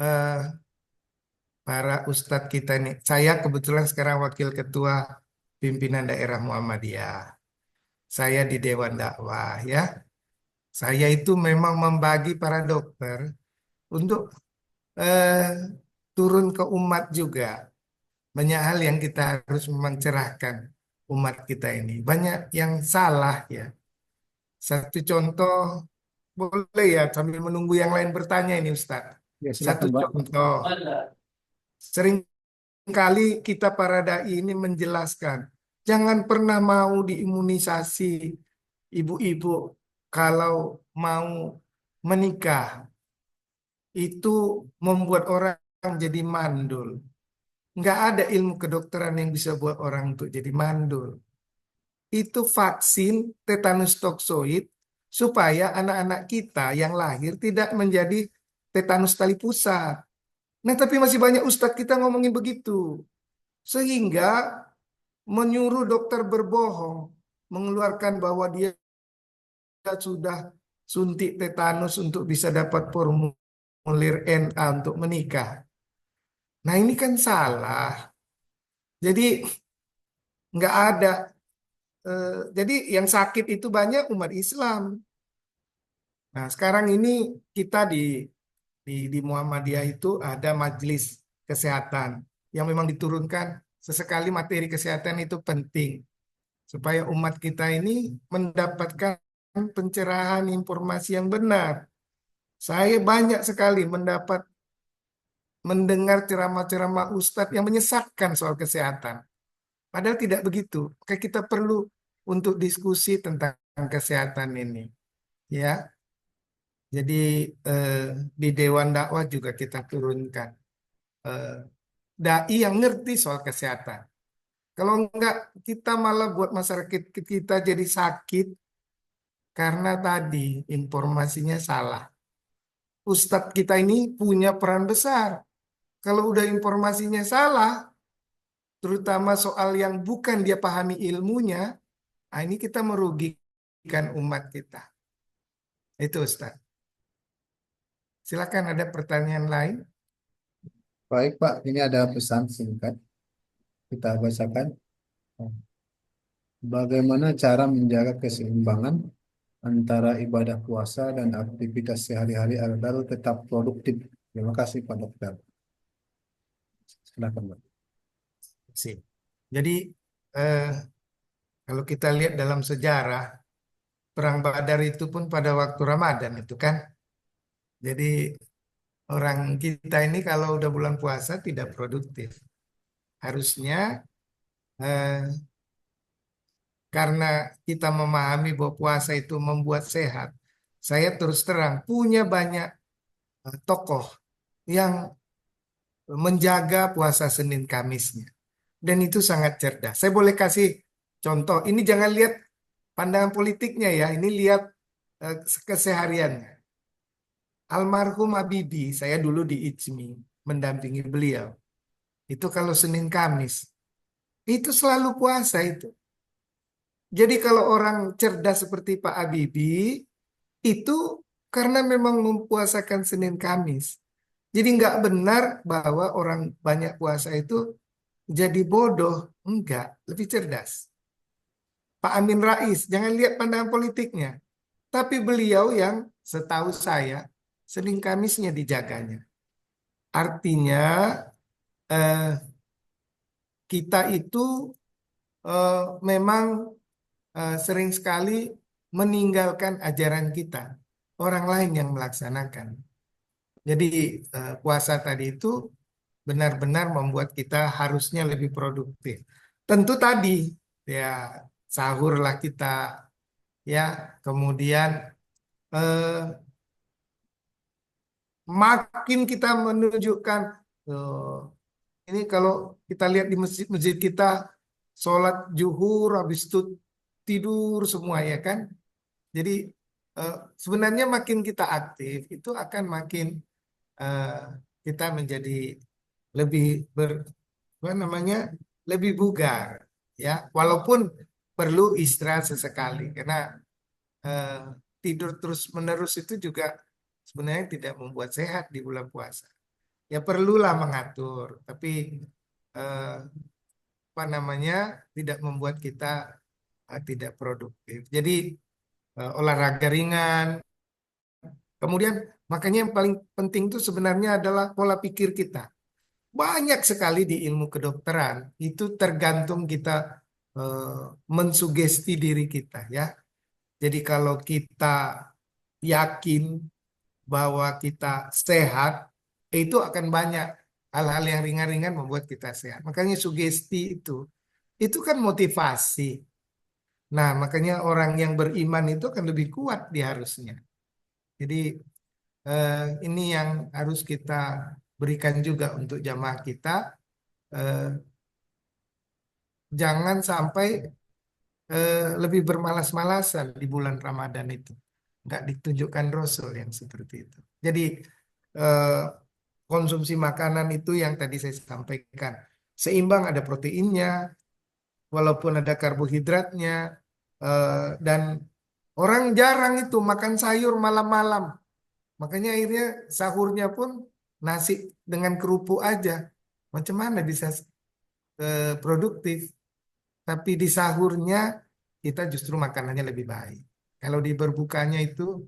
eh, para ustadz kita ini, saya kebetulan sekarang wakil ketua pimpinan daerah Muhammadiyah. Saya di Dewan Dakwah ya. Saya itu memang membagi para dokter untuk eh, turun ke umat juga. Banyak hal yang kita harus mencerahkan umat kita ini. Banyak yang salah ya. Satu contoh, boleh ya sambil menunggu yang lain bertanya ini Ustaz.
Ya,
Satu
silakan, Pak.
contoh, seringkali kita para dai ini menjelaskan, jangan pernah mau diimunisasi ibu-ibu kalau mau menikah. Itu membuat orang jadi mandul. Nggak ada ilmu kedokteran yang bisa buat orang untuk jadi mandul. Itu vaksin tetanus toksoid supaya anak-anak kita yang lahir tidak menjadi tetanus tali pusat. Nah, tapi masih banyak ustadz kita ngomongin begitu. Sehingga menyuruh dokter berbohong, mengeluarkan bahwa dia sudah suntik tetanus untuk bisa dapat formulir NA untuk menikah. Nah, ini kan salah. Jadi nggak ada. Jadi yang sakit itu banyak umat Islam. Nah, sekarang ini kita di Muhammadiyah itu ada majelis kesehatan yang memang diturunkan sesekali materi kesehatan itu penting supaya umat kita ini mendapatkan pencerahan informasi yang benar. Saya banyak sekali mendengar ceramah-ceramah ustadz yang menyesatkan soal kesehatan. Padahal tidak begitu. Maka kita perlu untuk diskusi tentang kesehatan ini. Ya, jadi eh, di Dewan Dakwah juga kita turunkan eh, dai yang ngerti soal kesehatan. Kalau enggak, kita malah buat masyarakat kita jadi sakit karena tadi informasinya salah. Ustadz kita ini punya peran besar. Kalau udah informasinya salah, terutama soal yang bukan dia pahami ilmunya, Nah, ini kita merugikan umat kita. Itu Ustaz. Silakan ada pertanyaan lain.
Baik Pak, ini ada pesan singkat kita bacakan. Bagaimana cara menjaga keseimbangan antara ibadah puasa dan aktivitas sehari-hari agar tetap produktif? Terima kasih Pak Dokter. Silakan Pak.
Sih. Jadi eh, kalau kita lihat dalam sejarah, Perang Badar itu pun pada waktu Ramadan itu kan. Jadi orang kita ini kalau udah bulan puasa tidak produktif. Harusnya eh, karena kita memahami bahwa puasa itu membuat sehat. Saya terus terang punya banyak tokoh yang menjaga puasa Senin Kamisnya. Dan itu sangat cerdas. Saya boleh kasih contoh. Ini jangan lihat pandangan politiknya ya. Ini lihat kesehariannya. Almarhum Habibie, saya dulu di ICMI mendampingi beliau. Itu kalau Senin Kamis, itu selalu puasa itu. Jadi kalau orang cerdas seperti Pak Habibie, itu karena memang mempuasakan Senin Kamis. Jadi nggak benar bahwa orang banyak puasa itu jadi bodoh. Enggak, lebih cerdas. Pak Amin Rais, jangan lihat pandangan politiknya. Tapi beliau yang setahu saya, Senin Kamisnya dijaganya. Artinya eh, kita itu memang sering sekali meninggalkan ajaran kita. Orang lain yang melaksanakan. Jadi puasa tadi itu benar-benar membuat kita harusnya lebih produktif. Tentu tadi ya sahurlah kita ya, kemudian eh, makin kita menunjukkan ini kalau kita lihat di masjid-masjid kita sholat zuhur habis itu tidur semua ya kan. Jadi sebenarnya makin kita aktif itu akan makin eh, kita menjadi lebih apa namanya lebih bugar ya, walaupun perlu istirahat sesekali karena eh, tidur terus menerus itu juga sebenarnya tidak membuat sehat di bulan puasa. Ya perlulah mengatur, tapi eh, apa namanya tidak membuat kita tidak produktif. Jadi olahraga ringan, kemudian makanya yang paling penting itu sebenarnya adalah pola pikir kita. Banyak sekali di ilmu kedokteran itu tergantung kita eh, mensugesti diri kita ya. Jadi kalau kita yakin bahwa kita sehat, itu akan banyak hal-hal yang ringan-ringan membuat kita sehat. Makanya sugesti itu kan motivasi. Nah, makanya orang yang beriman itu akan lebih kuat dia harusnya. Jadi ini yang harus kita berikan juga untuk jamaah kita. Eh, jangan sampai lebih bermalas-malasan di bulan Ramadan itu. Nggak ditunjukkan Rasul yang seperti itu. Jadi eh, konsumsi makanan itu yang tadi saya sampaikan. Seimbang, ada proteinnya, walaupun ada karbohidratnya. Dan orang jarang itu makan sayur malam-malam. Makanya akhirnya sahurnya pun nasi dengan kerupuk aja. Macam mana bisa produktif? Tapi di sahurnya kita justru makanannya lebih baik. Kalau di berbukanya itu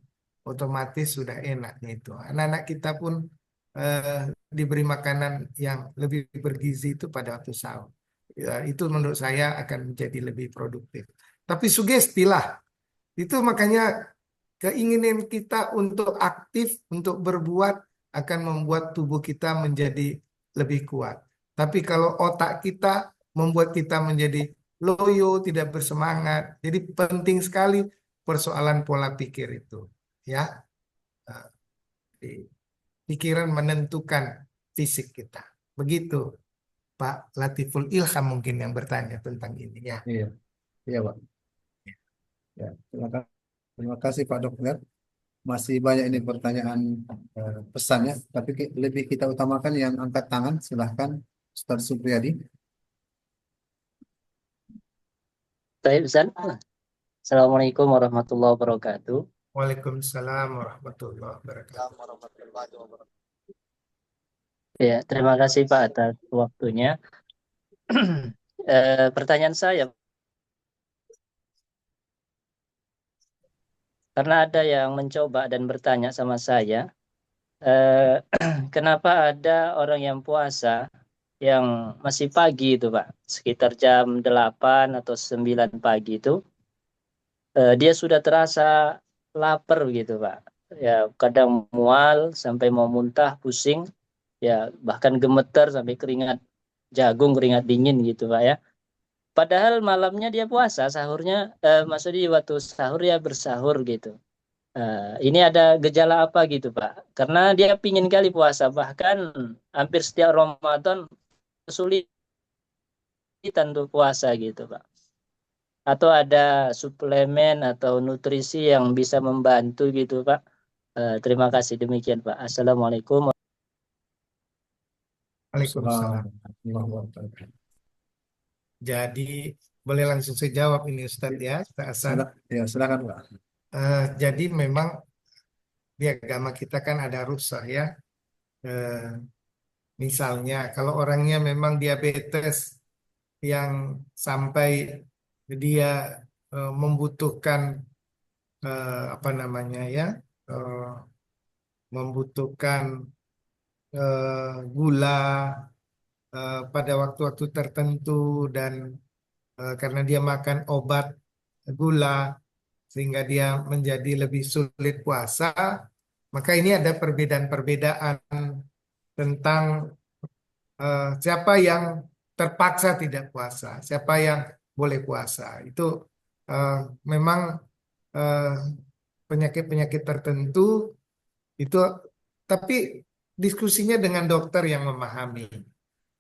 otomatis sudah enaknya itu. Anak-anak kita pun diberi makanan yang lebih bergizi itu pada waktu sahur. Ya, itu menurut saya akan menjadi lebih produktif. Tapi sugestilah. Itu makanya keinginan kita untuk aktif, untuk berbuat akan membuat tubuh kita menjadi lebih kuat. Tapi kalau otak kita membuat kita menjadi loyo, tidak bersemangat. Jadi penting sekali persoalan pola pikir itu. Ya, pikiran menentukan fisik kita. Begitu, Pak Latiful Ilham mungkin yang bertanya tentang ini ya.
Iya, iya Pak. Ya, terima kasih Pak Dokter. Masih banyak ini pertanyaan pesannya, tapi lebih kita utamakan yang angkat tangan. Silahkan, Ustaz Supriyadi.
Saya Ustaz. Assalamualaikum warahmatullahi wabarakatuh.
Waalaikumsalam warahmatullahi wabarakatuh.
Ya, terima kasih Pak atas waktunya. Pertanyaan saya, karena ada yang mencoba dan bertanya sama saya, kenapa ada orang yang puasa yang masih pagi itu Pak, sekitar jam 8 atau 9 pagi itu, dia sudah terasa lapar gitu Pak. Ya, kadang mual sampai mau muntah, pusing, ya bahkan gemeter sampai keringat jagung, keringat dingin gitu Pak ya. Padahal malamnya dia puasa, sahurnya, maksudnya waktu sahur ya bersahur gitu. Ini ada gejala apa gitu Pak? Karena dia pingin kali puasa, bahkan hampir setiap Ramadan kesulitan untuk puasa gitu Pak. Atau ada suplemen atau nutrisi yang bisa membantu gitu Pak. Terima kasih demikian Pak. Assalamualaikum.
Waalaikumsalam. Jadi boleh langsung saya jawab ini Ustadz ya, Pak Hasan.
Ya, silakan Pak.
Jadi memang di agama kita kan ada rukhsah ya. Misalnya kalau orangnya memang diabetes yang sampai dia membutuhkan apa namanya ya, membutuhkan gula pada waktu-waktu tertentu dan karena dia makan obat gula sehingga dia menjadi lebih sulit puasa, maka ini ada perbedaan-perbedaan tentang siapa yang terpaksa tidak puasa, siapa yang boleh puasa. Itu eh, memang eh, penyakit-penyakit tertentu itu, tapi diskusinya dengan dokter yang memahami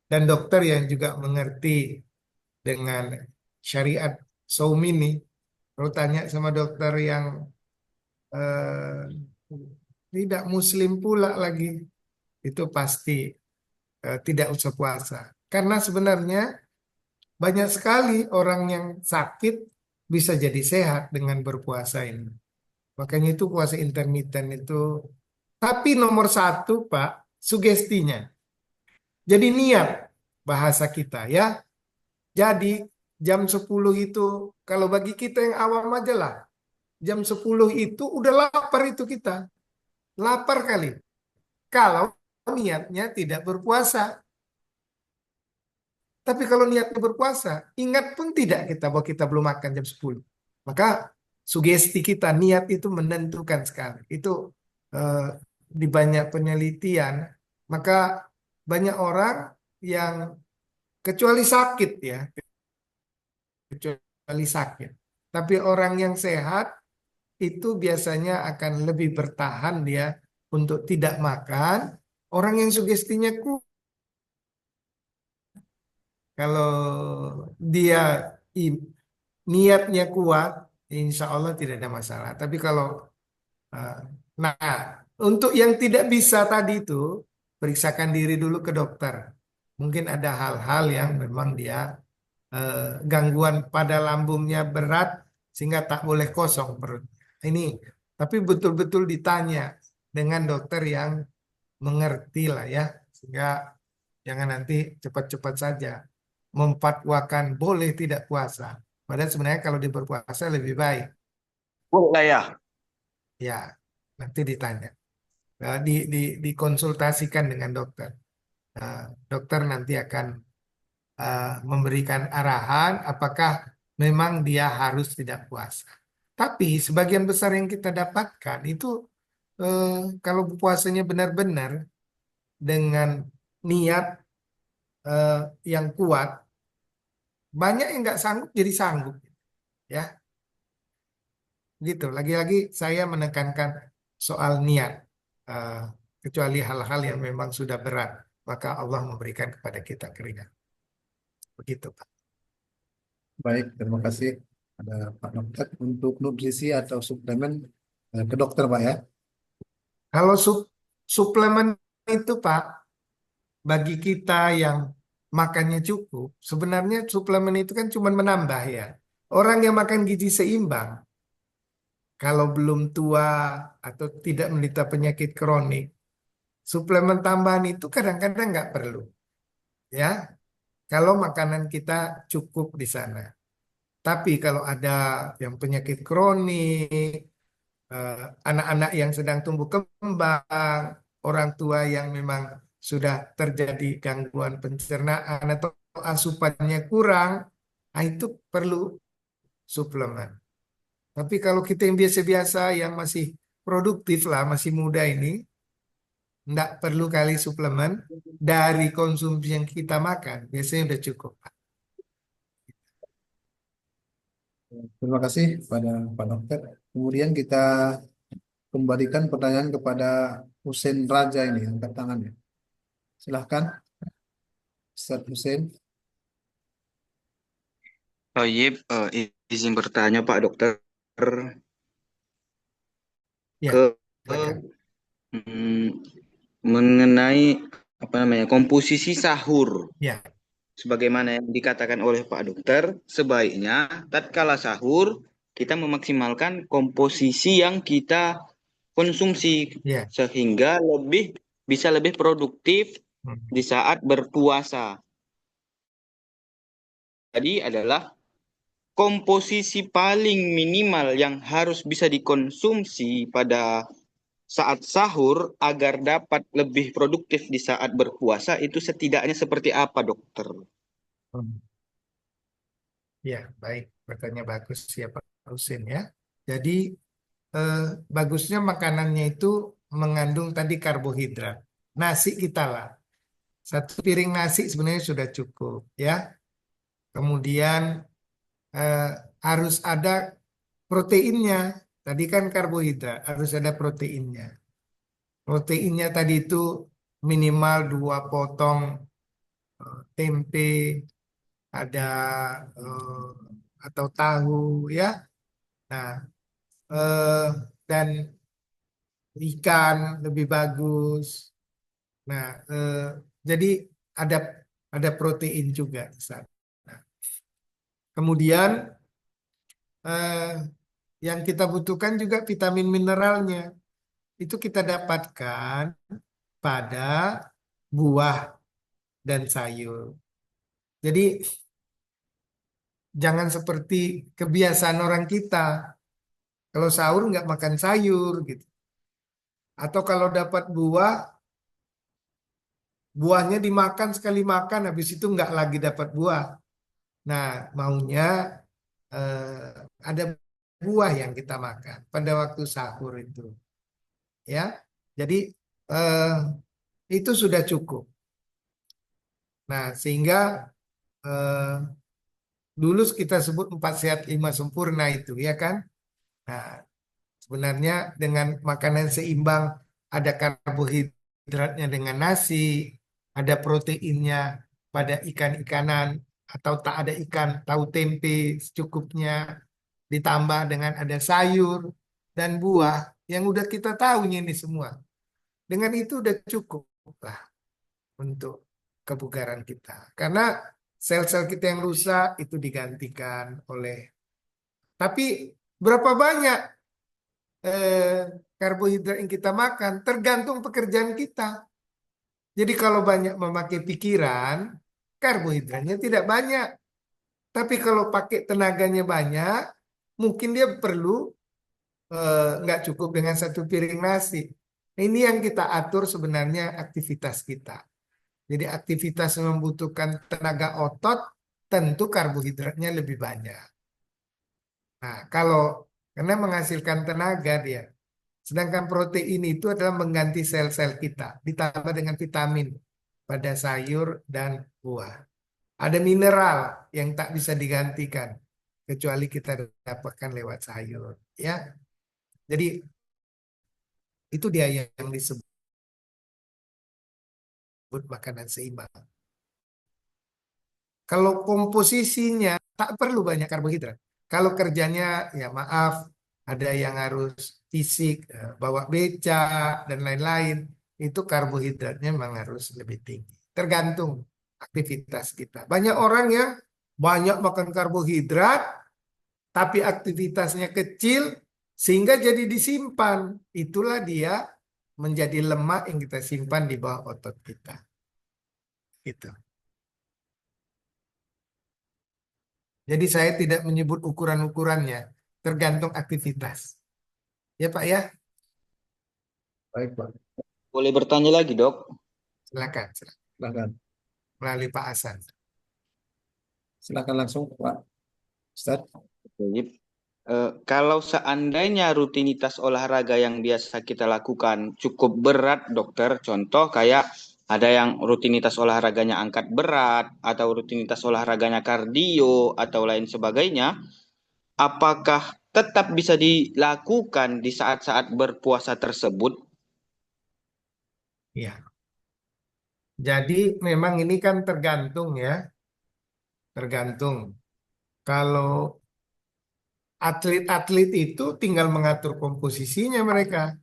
dan dokter yang juga mengerti dengan syariat saum ini. Kalau tanya sama dokter yang eh, tidak muslim pula lagi, itu pasti tidak usah puasa. Karena sebenarnya banyak sekali orang yang sakit bisa jadi sehat dengan berpuasa ini. Makanya itu puasa intermiten itu. Tapi nomor satu, Pak, sugestinya. Jadi niat bahasa kita ya. Jadi jam 10 itu, kalau bagi kita yang awam aja lah, jam 10 itu udah lapar itu kita. Lapar kali. Kalau niatnya tidak berpuasa. Tapi kalau niatnya berpuasa, ingat pun tidak kita bahwa kita belum makan jam 10. Maka sugesti kita, niat itu menentukan sekali. Itu eh, di banyak penelitian, maka banyak orang yang kecuali sakit ya, kecuali sakit. Tapi orang yang sehat itu biasanya akan lebih bertahan dia untuk tidak makan. Orang yang sugestinya kuat, kalau dia niatnya kuat, insya Allah tidak ada masalah. Tapi kalau uh, nah, untuk yang tidak bisa tadi itu, periksakan diri dulu ke dokter. Mungkin ada hal-hal yang memang dia gangguan pada lambungnya berat sehingga tak boleh kosong perut. Ini, tapi betul-betul ditanya dengan dokter yang mengerti lah ya, sehingga jangan nanti cepat-cepat saja memfatwakan boleh tidak puasa. Padahal sebenarnya kalau dia berpuasa lebih baik.
Boleh ya.
Ya, nanti ditanya. Dikonsultasikan dengan dokter. Dokter nanti akan memberikan arahan apakah memang dia harus tidak puasa. Tapi sebagian besar yang kita dapatkan itu kalau puasanya benar-benar dengan niat yang kuat, banyak yang nggak sanggup jadi sanggup, ya. Gitu. Lagi-lagi saya menekankan soal niat. Eh, Kecuali hal-hal yang memang sudah berat, maka Allah memberikan kepada kita keringan. Begitu, Pak.
Baik, terima kasih. Ada Pak Dokter untuk nutrisi atau suplemen ke dokter Pak ya.
Kalau suplemen itu, Pak, bagi kita yang makannya cukup, sebenarnya suplemen itu kan cuma menambah ya. Orang yang makan gizi seimbang, kalau belum tua atau tidak menderita penyakit kronik, suplemen tambahan itu kadang-kadang nggak perlu, ya. Kalau makanan kita cukup di sana. Tapi kalau ada yang penyakit kronik, eh, anak-anak yang sedang tumbuh kembang, orang tua yang memang sudah terjadi gangguan pencernaan atau asupannya kurang, nah itu perlu suplemen. Tapi kalau kita yang biasa-biasa, yang masih produktif lah, masih muda ini, enggak perlu kali suplemen dari konsumsi yang kita makan, biasanya udah cukup.
Terima kasih pada Pak Dokter. Kemudian kita kembalikan pertanyaan kepada Husein Raja ini, angkat tangannya. Silahkan, Ustaz Husein.
Oh iya, izin bertanya Pak Dokter
Ya,
ke
silakan.
mm, mengenai apa namanya komposisi sahur.
Ya,
Sebagaimana yang dikatakan oleh Pak Dokter, sebaiknya tatkala sahur kita memaksimalkan komposisi yang kita konsumsi
ya.
sehingga bisa lebih produktif
Hmm.
di saat berpuasa. Jadi adalah komposisi paling minimal yang harus bisa dikonsumsi pada saat sahur agar dapat lebih produktif di saat berpuasa itu setidaknya seperti apa, dokter?
Hmm. Ya, baik. Pertanyaan bagus ya Pak Husin ya. Jadi bagusnya makanannya itu mengandung tadi karbohidrat. Nasi kita lah. Satu piring nasi sebenarnya sudah cukup ya. Kemudian eh, harus ada proteinnya. Tadi kan karbohidrat, harus ada proteinnya. Proteinnya tadi itu minimal 2 potong tempe, ada eh, atau tahu ya. Nah, eh, dan ikan lebih bagus. Nah, jadi ada protein juga di sana. Nah, kemudian eh, yang kita butuhkan juga vitamin mineralnya. Itu kita dapatkan pada buah dan sayur. Jadi jangan seperti kebiasaan orang kita. Kalau sahur nggak makan sayur gitu. Atau kalau dapat buah, buahnya dimakan sekali makan, habis itu nggak lagi dapat buah. Nah, maunya ada buah yang kita makan pada waktu sahur itu, ya. Jadi eh, itu sudah cukup. Nah, sehingga eh, dulu kita sebut 4 sehat 5 sempurna itu, ya kan? Nah, sebenarnya dengan makanan seimbang, ada karbohidratnya dengan nasi, ada proteinnya pada ikan-ikanan, atau tak ada ikan, tahu tempe secukupnya, ditambah dengan ada sayur dan buah yang udah kita tahu ini semua. Dengan itu udah cukup lah untuk kebugaran kita. Karena sel-sel kita yang rusak itu digantikan oleh. Tapi berapa banyak karbohidrat yang kita makan tergantung pekerjaan kita. Jadi kalau banyak memakai pikiran, karbohidratnya tidak banyak. Tapi kalau pakai tenaganya banyak, mungkin dia perlu nggak cukup dengan 1 piring nasi. Ini yang kita atur sebenarnya aktivitas kita. Jadi aktivitas yang membutuhkan tenaga otot, tentu karbohidratnya lebih banyak. Nah, kalau karena menghasilkan tenaga dia. Sedangkan protein itu adalah mengganti sel-sel kita, ditambah dengan vitamin pada sayur dan buah. Ada mineral yang tak bisa digantikan, kecuali kita dapatkan lewat sayur. Ya, jadi itu dia yang disebut makanan seimbang. Kalau komposisinya tak perlu banyak karbohidrat. Kalau kerjanya ya maaf, ada yang harus fisik, bawa beca dan lain-lain, itu karbohidratnya memang harus lebih tinggi. Tergantung aktivitas kita. Banyak orang yang banyak makan karbohidrat, tapi aktivitasnya kecil sehingga jadi disimpan. Itulah dia menjadi lemak yang kita simpan di bawah otot kita. Gitu. Jadi saya tidak menyebut ukuran-ukurannya, tergantung aktivitas. Ya Pak ya,
Baik, Pak.
Boleh bertanya lagi, Dok?
silakan
Silakan.
melalui Pak Hasan.
Silakan langsung, Pak Ustadz.
Baik. Kalau seandainya rutinitas olahraga yang biasa kita lakukan cukup berat, dokter, contoh kayak ada yang rutinitas olahraganya angkat berat, atau rutinitas olahraganya kardio, atau lain sebagainya, apakah tetap bisa dilakukan di saat-saat berpuasa tersebut?
Ya. Jadi memang ini kan tergantung ya, tergantung. Kalau atlet-atlet itu tinggal mengatur komposisinya mereka.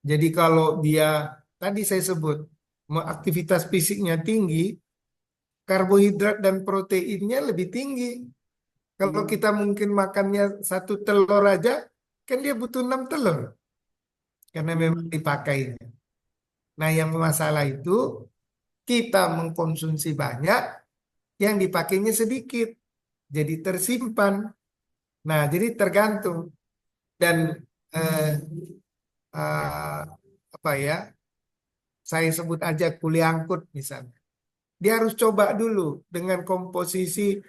Jadi kalau dia tadi saya sebut aktivitas fisiknya tinggi, karbohidrat dan proteinnya lebih tinggi. Kalau kita mungkin makannya 1 telur aja, kan dia butuh 6 telur karena memang dipakainya. Nah, yang masalah itu kita mengkonsumsi banyak, yang dipakainya sedikit, jadi tersimpan. Nah, jadi tergantung dan eh, eh, apa ya? Saya sebut aja kulit angkut misalnya. Dia harus coba dulu dengan komposisi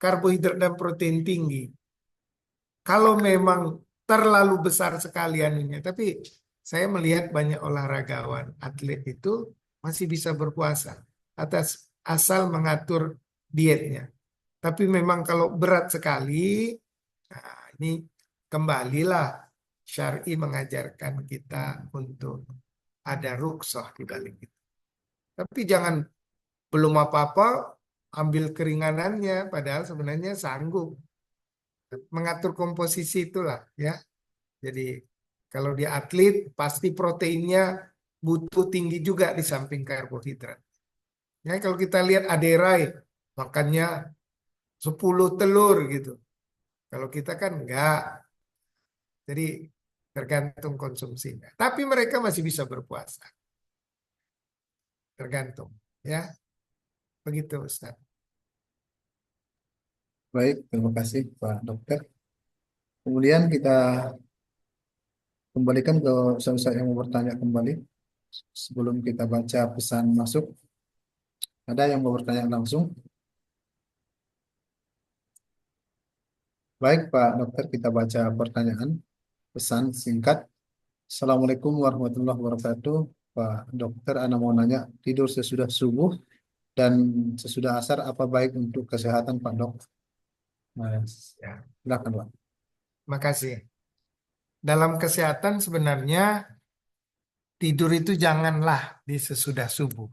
karbohidrat dan protein tinggi. Kalau memang terlalu besar sekali anunya, tapi saya melihat banyak olahragawan, atlet itu masih bisa berpuasa atas asal mengatur dietnya. Tapi memang kalau berat sekali, nah ini kembalilah syar'i mengajarkan kita untuk ada rukhsah di balik itu. Tapi jangan belum apa-apa ambil keringanannya, padahal sebenarnya sanggup mengatur komposisi itulah ya. Jadi kalau dia atlet pasti proteinnya butuh tinggi juga di samping karbohidrat. Ya kalau kita lihat Aderai makannya 10 telur gitu. Kalau kita kan enggak. Jadi tergantung konsumsinya. Tapi mereka masih bisa berpuasa. Tergantung ya. Begitu Ustaz.
Baik, terima kasih Pak Dokter. Kemudian kita kembalikan ke Ustaz yang mau bertanya kembali. Sebelum kita baca pesan masuk, ada yang mau bertanya langsung? Baik Pak Dokter, kita baca pertanyaan pesan singkat. Assalamualaikum warahmatullahi wabarakatuh. Pak Dokter, Ana mau nanya, tidur sesudah subuh dan sesudah asar apa baik untuk kesehatan Pak Dok? Nah,
Ya,
silakan Pak.
makasih. Dalam kesehatan sebenarnya tidur itu janganlah di sesudah subuh.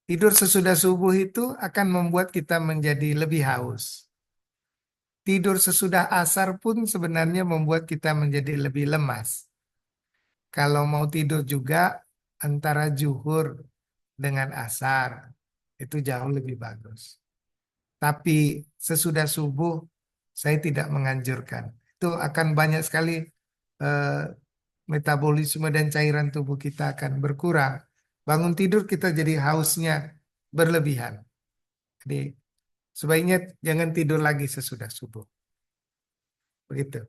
Tidur sesudah subuh itu akan membuat kita menjadi lebih haus. Tidur sesudah asar pun sebenarnya membuat kita menjadi lebih lemas. Kalau mau tidur juga antara zuhur dengan asar, itu jauh lebih bagus. Tapi sesudah subuh saya tidak menganjurkan. Itu akan banyak sekali eh, metabolisme dan cairan tubuh kita akan berkurang. Bangun tidur kita jadi hausnya berlebihan. Jadi sebaiknya jangan tidur lagi sesudah subuh. Begitu.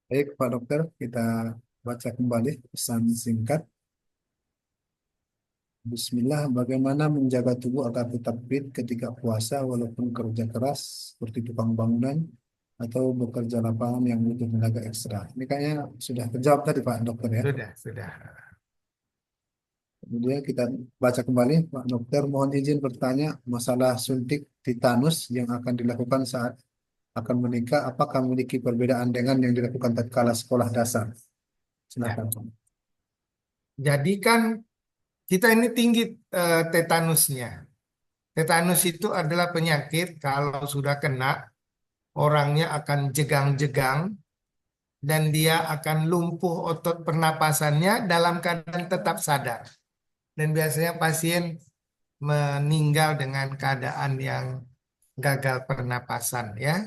Baik Pak Dokter, kita baca kembali pesan singkat. Bismillah, bagaimana menjaga tubuh agar tetap fit ketika puasa walaupun kerja keras seperti tukang bangunan atau bekerja lapangan yang butuh tenaga ekstra. Ini kayaknya sudah terjawab tadi Pak Dokter ya.
Sudah.
Kemudian kita baca kembali, Pak Dokter, mohon izin bertanya masalah suntik titanus yang akan dilakukan saat akan menikah, apakah memiliki perbedaan dengan yang dilakukan tatkala sekolah dasar? Silakan. Pak.
Jadi kan kita ini tinggi tetanusnya. Tetanus itu adalah penyakit kalau sudah kena, orangnya akan jegang-jegang dan dia akan lumpuh otot pernapasannya dalam keadaan tetap sadar. Dan biasanya pasien meninggal dengan keadaan yang gagal pernapasan ya,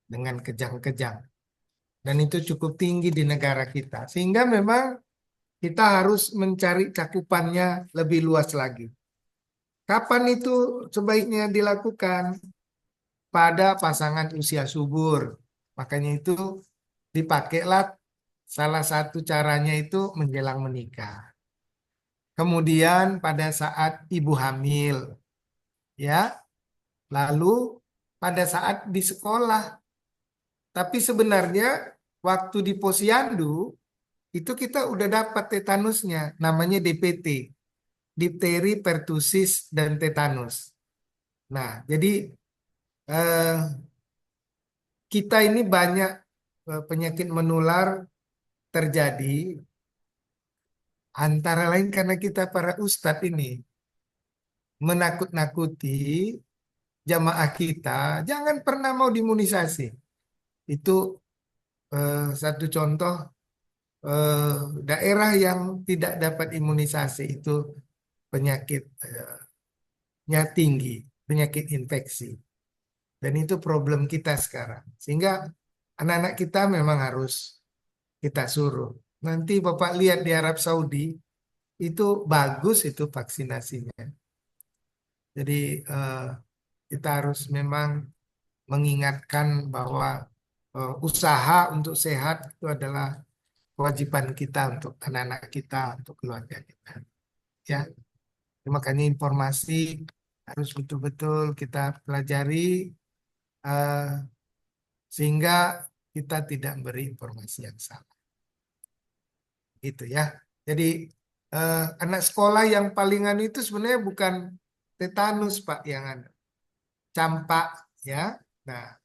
dengan kejang-kejang. Dan itu cukup tinggi di negara kita. Sehingga memang kita harus mencari cakupannya lebih luas lagi. Kapan itu sebaiknya dilakukan? Pada pasangan usia subur. Makanya itu dipakailah salah satu caranya itu menjelang menikah. Kemudian pada saat ibu hamil, ya. Lalu pada saat di sekolah. Tapi sebenarnya waktu di posyandu itu kita udah dapat tetanusnya, namanya DPT, difteri, pertusis, dan tetanus. Nah, jadi eh, kita ini banyak penyakit menular terjadi antara lain karena kita para ustadz ini menakut-nakuti jamaah kita, jangan pernah mau diimunisasi. Itu satu contoh eh, daerah yang tidak dapat imunisasi itu penyakitnya tinggi, penyakit infeksi. Dan itu problem kita sekarang. Sehingga anak-anak kita memang harus kita suruh. Nanti Bapak lihat di Arab Saudi, itu bagus itu vaksinasinya. Jadi eh, kita harus memang mengingatkan bahwa usaha untuk sehat itu adalah kewajiban kita untuk anak-anak kita, untuk keluarga kita. Ya, makanya informasi harus betul-betul kita pelajari eh, sehingga kita tidak beri informasi yang salah. Gitu ya. Jadi anak sekolah yang palingan itu sebenarnya bukan tetanus Pak, yang ada campak ya. Nah,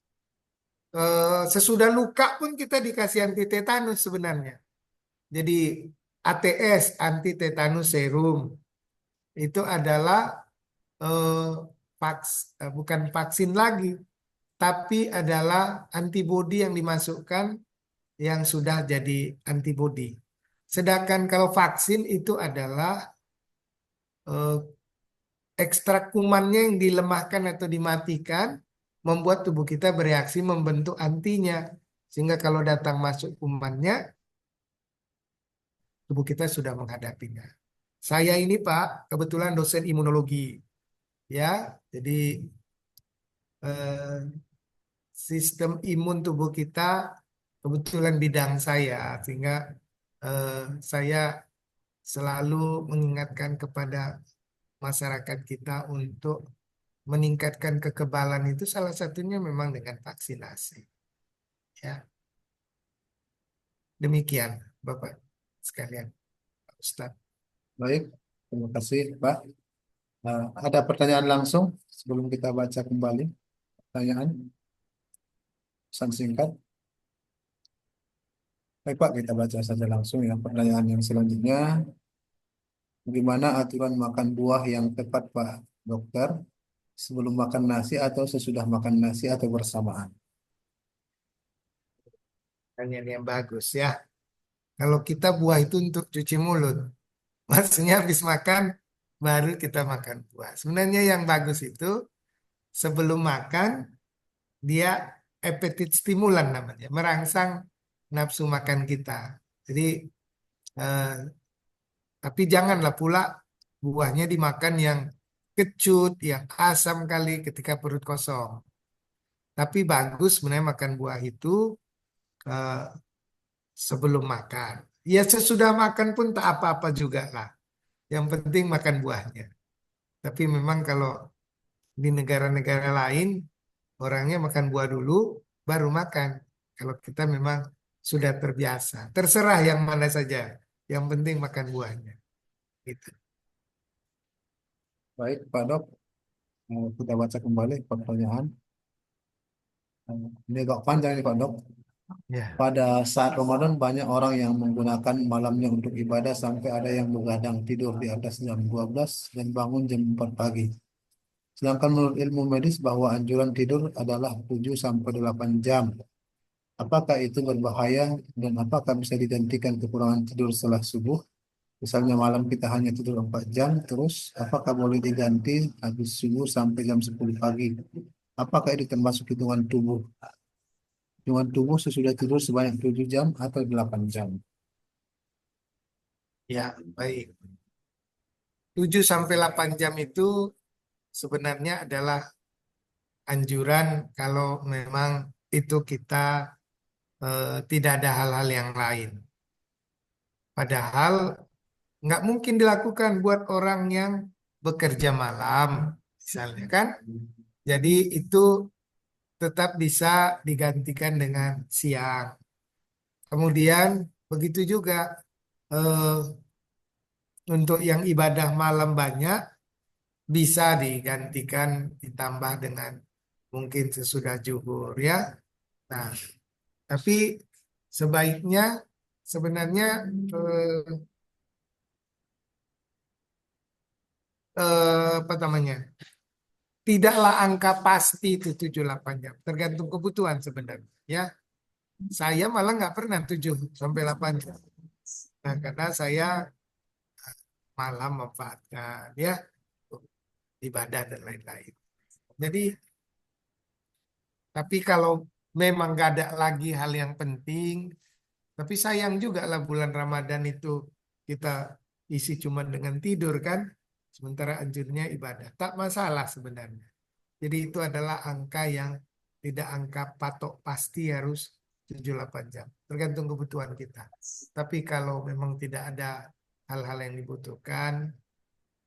sesudah luka pun kita dikasih anti tetanus sebenarnya. Jadi ATS, anti tetanus serum, itu adalah eh, bukan vaksin lagi, tapi adalah antibodi yang dimasukkan yang sudah jadi antibodi. Sedangkan kalau vaksin itu adalah eh, ekstrak kumannya yang dilemahkan atau dimatikan, membuat tubuh kita bereaksi membentuk antinya. Sehingga kalau datang masuk kumannya, tubuh kita sudah menghadapinya. Saya ini Pak, kebetulan dosen imunologi. Ya, jadi eh, sistem imun tubuh kita kebetulan bidang saya, sehingga eh, saya selalu mengingatkan kepada masyarakat kita untuk meningkatkan kekebalan itu salah satunya memang dengan vaksinasi. Ya, demikian Bapak sekalian, Pak Ustadz.
Baik, terima kasih Pak. Ada pertanyaan langsung sebelum kita baca kembali pertanyaan pesan singkat. Baik Pak, kita baca saja langsung ya pertanyaan yang selanjutnya. Bagaimana aturan makan buah yang tepat Pak Dokter? Sebelum makan nasi atau sesudah makan nasi atau bersamaan?
Pertanyaan yang bagus ya. Kalau kita buah itu untuk cuci mulut, maksudnya habis makan baru kita makan buah. Sebenarnya yang bagus itu sebelum makan dia appetite stimulan namanya, merangsang nafsu makan kita. Jadi eh, tapi janganlah pula buahnya dimakan yang kecut, yang asam kali ketika perut kosong. Tapi bagus sebenarnya makan buah itu eh, sebelum makan. Ya sesudah makan pun tak apa-apa juga lah. Yang penting makan buahnya. Tapi memang kalau di negara-negara lain orangnya makan buah dulu baru makan. Kalau kita memang sudah terbiasa. Terserah yang mana saja. Yang penting makan buahnya. Gitu.
Baik Pak Dok, kita baca kembali pertanyaan. Ini agak panjang nih Pak Dok.
Ya.
Pada saat Ramadan banyak orang yang menggunakan malamnya untuk ibadah sampai ada yang begadang tidur di atas jam 12 dan bangun jam 4 pagi. Sedangkan menurut ilmu medis bahwa anjuran tidur adalah 7 sampai 8 jam. Apakah itu berbahaya dan apakah bisa digantikan kekurangan tidur setelah subuh? Misalnya malam kita hanya tidur 4 jam, terus apakah boleh diganti habis subuh sampai jam 10 pagi? apakah itu termasuk hitungan tubuh? Hitungan tubuh sesudah tidur sebanyak 7 jam atau 8 jam?
Ya, baik. 7 sampai 8 jam itu sebenarnya adalah anjuran kalau memang itu kita tidak ada hal-hal yang lain. Padahal nggak mungkin dilakukan buat orang yang bekerja malam, misalnya kan. Jadi itu tetap bisa digantikan dengan siang. Kemudian begitu juga eh, untuk yang ibadah malam banyak bisa digantikan ditambah dengan mungkin sesudah zuhur ya. Nah, tapi sebaiknya sebenarnya eh, apa namanya? Tidaklah angka pasti itu 7-8 jam, tergantung kebutuhan sebenarnya ya. Saya malah nggak pernah 7 sampai 8 jam. Nah, karena saya malam memanfaatkan ya untuk ibadah dan lain-lain. Jadi, tapi kalau memang nggak ada lagi hal yang penting, tapi sayang juga lah bulan Ramadan itu kita isi cuma dengan tidur kan, sementara anjurnya ibadah. Tak masalah sebenarnya. Jadi itu adalah angka yang tidak angka patok pasti harus 7-8 jam. Tergantung kebutuhan kita. Tapi kalau memang tidak ada hal-hal yang dibutuhkan,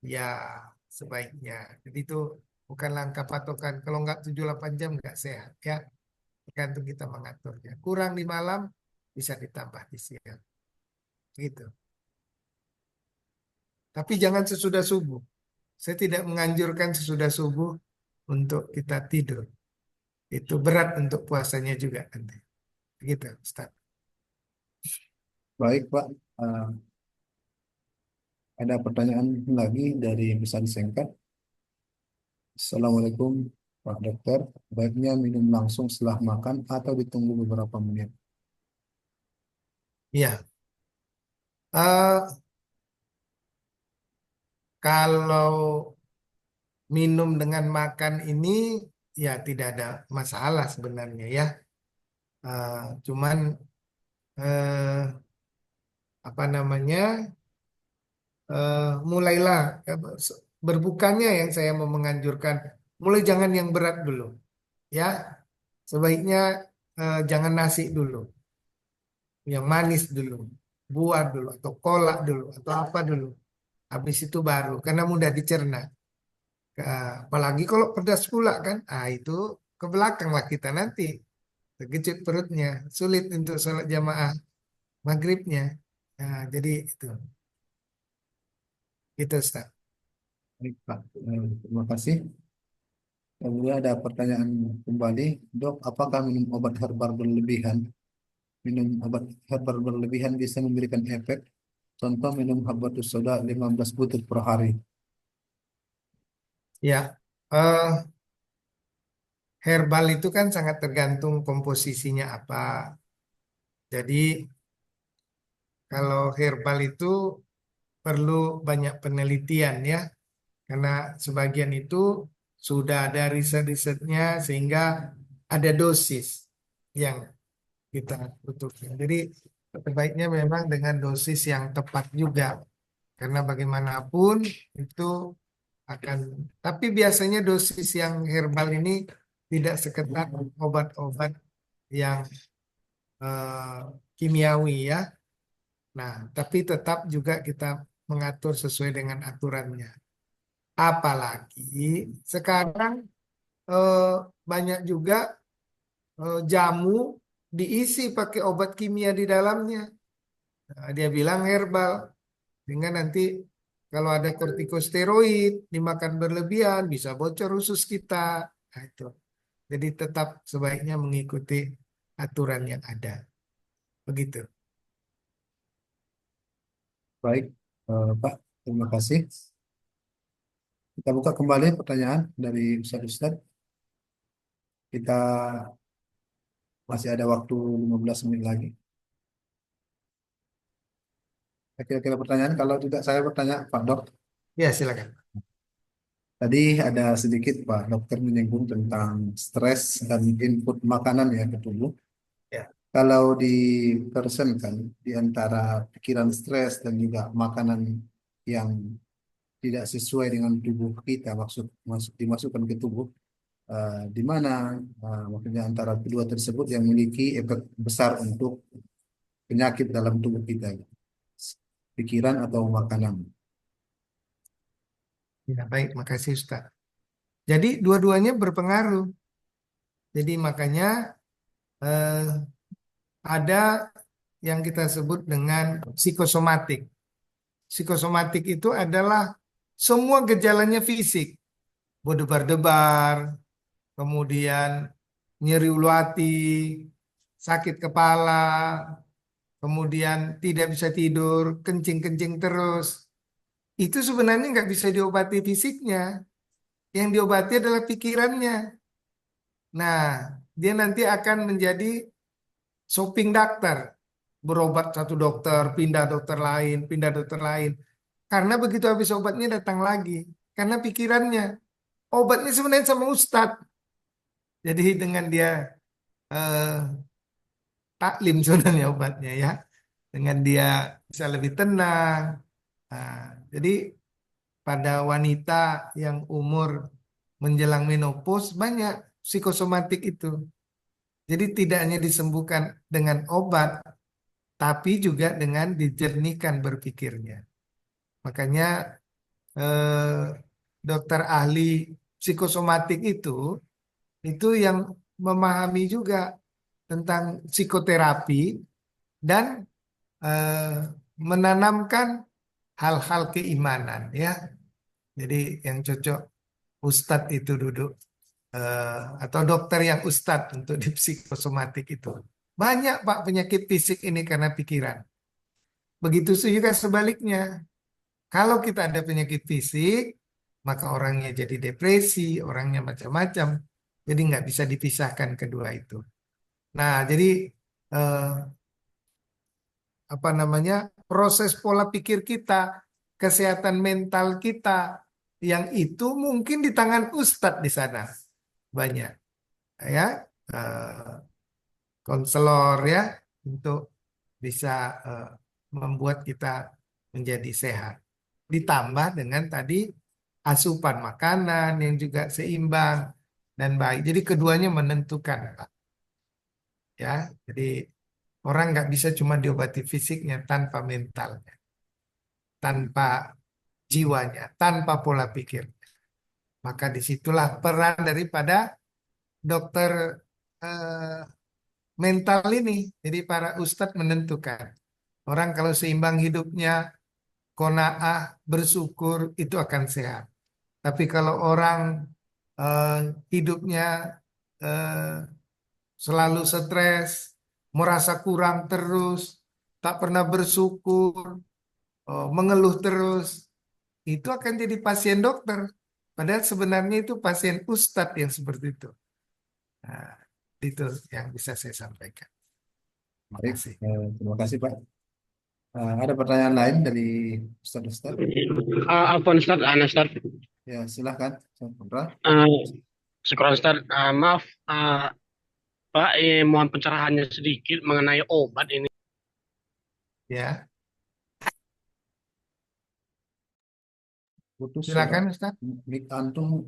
ya sebaiknya. Jadi itu bukanlah angka patokan. Kalau nggak 7-8 jam nggak sehat ya. Tergantung kita mengaturnya. Kurang di malam, bisa ditambah di siang. Gitu. Tapi jangan sesudah subuh. Saya tidak menganjurkan sesudah subuh untuk kita tidur. Itu berat untuk puasanya juga nanti. Gitu, Ustaz.
Baik, Pak. Eh, ada pertanyaan lagi dari yang bisa disingkat. Assalamualaikum, Pak Dokter. Baiknya minum langsung setelah makan atau ditunggu beberapa menit?
Iya. Eh, kalau minum dengan makan ini ya tidak ada masalah sebenarnya ya. Cuman eh, apa namanya mulailah berbukanya yang saya mau menganjurkan. Mulai jangan yang berat dulu ya. Sebaiknya jangan nasi dulu, yang manis dulu, buah dulu atau kolak dulu atau apa dulu. Habis itu baru karena mudah dicerna. Apalagi kalau pedas pula kan, itu ke belakang lah kita nanti. Terkejut perutnya, sulit untuk sholat jamaah maghribnya. Nah, jadi itu Ustaz.
Baik, Pak. Terima kasih. Kemudian ada pertanyaan kembali, Dok, apakah minum obat herbal berlebihan? Minum obat herbal berlebihan bisa memberikan efek. Contoh minum habatus soda 15 butir per hari.
Ya, herbal itu kan sangat tergantung komposisinya apa. Jadi kalau herbal itu perlu banyak penelitian ya, karena sebagian itu sudah ada riset-risetnya sehingga ada dosis yang kita butuhkan. Jadi sebaiknya memang dengan dosis yang tepat juga, karena bagaimanapun itu akan. Tapi biasanya dosis yang herbal ini tidak seketat obat-obat yang eh, kimiawi ya. Nah, tapi tetap juga kita mengatur sesuai dengan aturannya. Apalagi sekarang eh, banyak juga jamu diisi pakai obat kimia di dalamnya. Nah, dia bilang herbal, sehingga nanti kalau ada kortikosteroid dimakan berlebihan bisa bocor usus kita. Nah, itu. Jadi tetap sebaiknya mengikuti aturan yang ada. Begitu.
Baik, Pak. Terima kasih. Kita buka kembali pertanyaan dari Ustaz-Ustaz. Kita masih ada waktu 15 menit lagi. Kira-kira pertanyaan, kalau tidak saya bertanya, Pak Dok.
Ya, silakan.
Tadi ada sedikit Pak Dokter menyinggung tentang stres dan input makanan ya ke tubuh.
Ya.
Kalau dipersenkan di antara pikiran stres dan juga makanan yang tidak sesuai dengan tubuh kita dimasukkan ke tubuh, di mana maksudnya antara kedua tersebut yang memiliki efek besar untuk penyakit dalam tubuh kita, pikiran atau makanan.
Ya, baik, makasih Ustaz. Jadi dua-duanya berpengaruh. Jadi makanya eh, ada yang kita sebut dengan psikosomatik. Psikosomatik itu adalah semua gejalanya fisik, berdebar-debar, kemudian nyeri ulu hati, sakit kepala, kemudian tidak bisa tidur, kencing-kencing terus. Itu sebenarnya nggak bisa diobati fisiknya. Yang diobati adalah pikirannya. Nah, dia nanti akan menjadi shopping dokter. Berobat satu dokter, pindah dokter lain. Karena begitu habis obatnya datang lagi. Karena pikirannya. Obatnya sebenarnya sama Ustadz. Jadi dengan dia eh, taklim sebenarnya obatnya ya. Dengan dia bisa lebih tenang. Nah, jadi pada wanita yang umur menjelang menopause banyak psikosomatik itu. Jadi tidak hanya disembuhkan dengan obat, tapi juga dengan dijernihkan berpikirnya. Makanya eh, dokter ahli psikosomatik itu yang memahami juga tentang psikoterapi dan eh, menanamkan hal-hal keimanan ya. Jadi yang cocok ustadz itu duduk atau dokter yang ustadz untuk di psikosomatik itu. Banyak Pak penyakit fisik ini karena pikiran. Begitu juga sebaliknya. Kalau kita ada penyakit fisik, maka orangnya jadi depresi, orangnya macam-macam. Jadi nggak bisa dipisahkan kedua itu. Nah, jadi eh, apa namanya proses pola pikir kita, kesehatan mental kita, yang itu mungkin di tangan ustadz di sana banyak, ya, eh, konselor ya, untuk bisa eh, membuat kita menjadi sehat. Ditambah dengan tadi asupan makanan yang juga seimbang dan baik. Jadi keduanya menentukan, Pak. Ya, jadi orang nggak bisa cuma diobati fisiknya tanpa mentalnya, tanpa jiwanya, tanpa pola pikir. Maka disitulah peran daripada dokter eh, mental ini. Jadi para ustadz menentukan. Orang kalau seimbang hidupnya, qanaah, bersyukur, itu akan sehat. Tapi kalau orang eh, hidupnya eh, selalu stres, merasa kurang terus, tak pernah bersyukur, mengeluh terus, itu akan jadi pasien dokter. Padahal sebenarnya itu pasien ustadz yang seperti itu. Nah, itu yang bisa saya sampaikan. Terima
Baik,
kasih.
terima kasih Pak. Ada pertanyaan lain dari Ustadz?
Afwan Ustaz, Ustaz.
Ya, silahkan. Sandra.
Syukur Ustaz. Maaf, Pak, mohon pencerahannya sedikit mengenai obat ini.
Ya,
Putus
silakan Ustaz.
Mik antum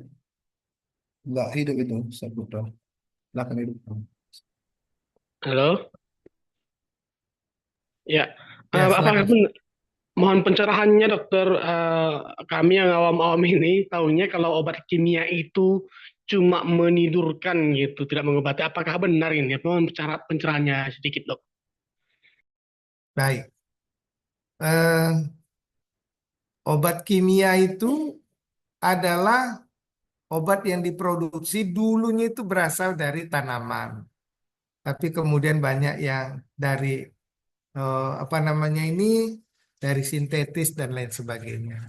nggak hidup itu, Ustaz Putra. Silakan hidup.
Halo? Ya,
Ya,
apakah
silakan.
mohon pencerahannya dokter, kami yang awam-awam ini tahunya kalau obat kimia itu cuma menidurkan gitu, tidak mengobati. Apakah benar ini? Mohon pencerahannya sedikit dok.
Baik. Obat kimia itu adalah obat yang diproduksi dulunya itu berasal dari tanaman. Tapi kemudian banyak yang dari apa namanya ini, dari sintetis dan lain sebagainya.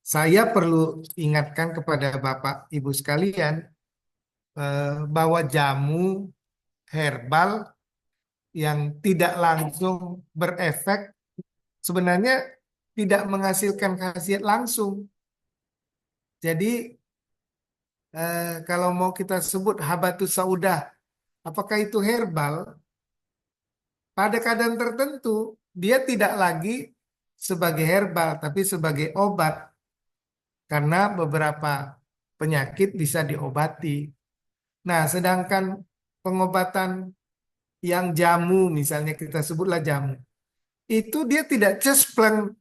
Saya perlu ingatkan kepada Bapak Ibu sekalian bahwa jamu herbal yang tidak langsung berefek sebenarnya tidak menghasilkan khasiat langsung. Jadi kalau mau kita sebut habatus saudah, apakah itu herbal? Pada keadaan tertentu, dia tidak lagi sebagai herbal, tapi sebagai obat. Karena beberapa penyakit bisa diobati. Nah, sedangkan pengobatan yang jamu, misalnya kita sebutlah jamu, itu dia tidak cespleng,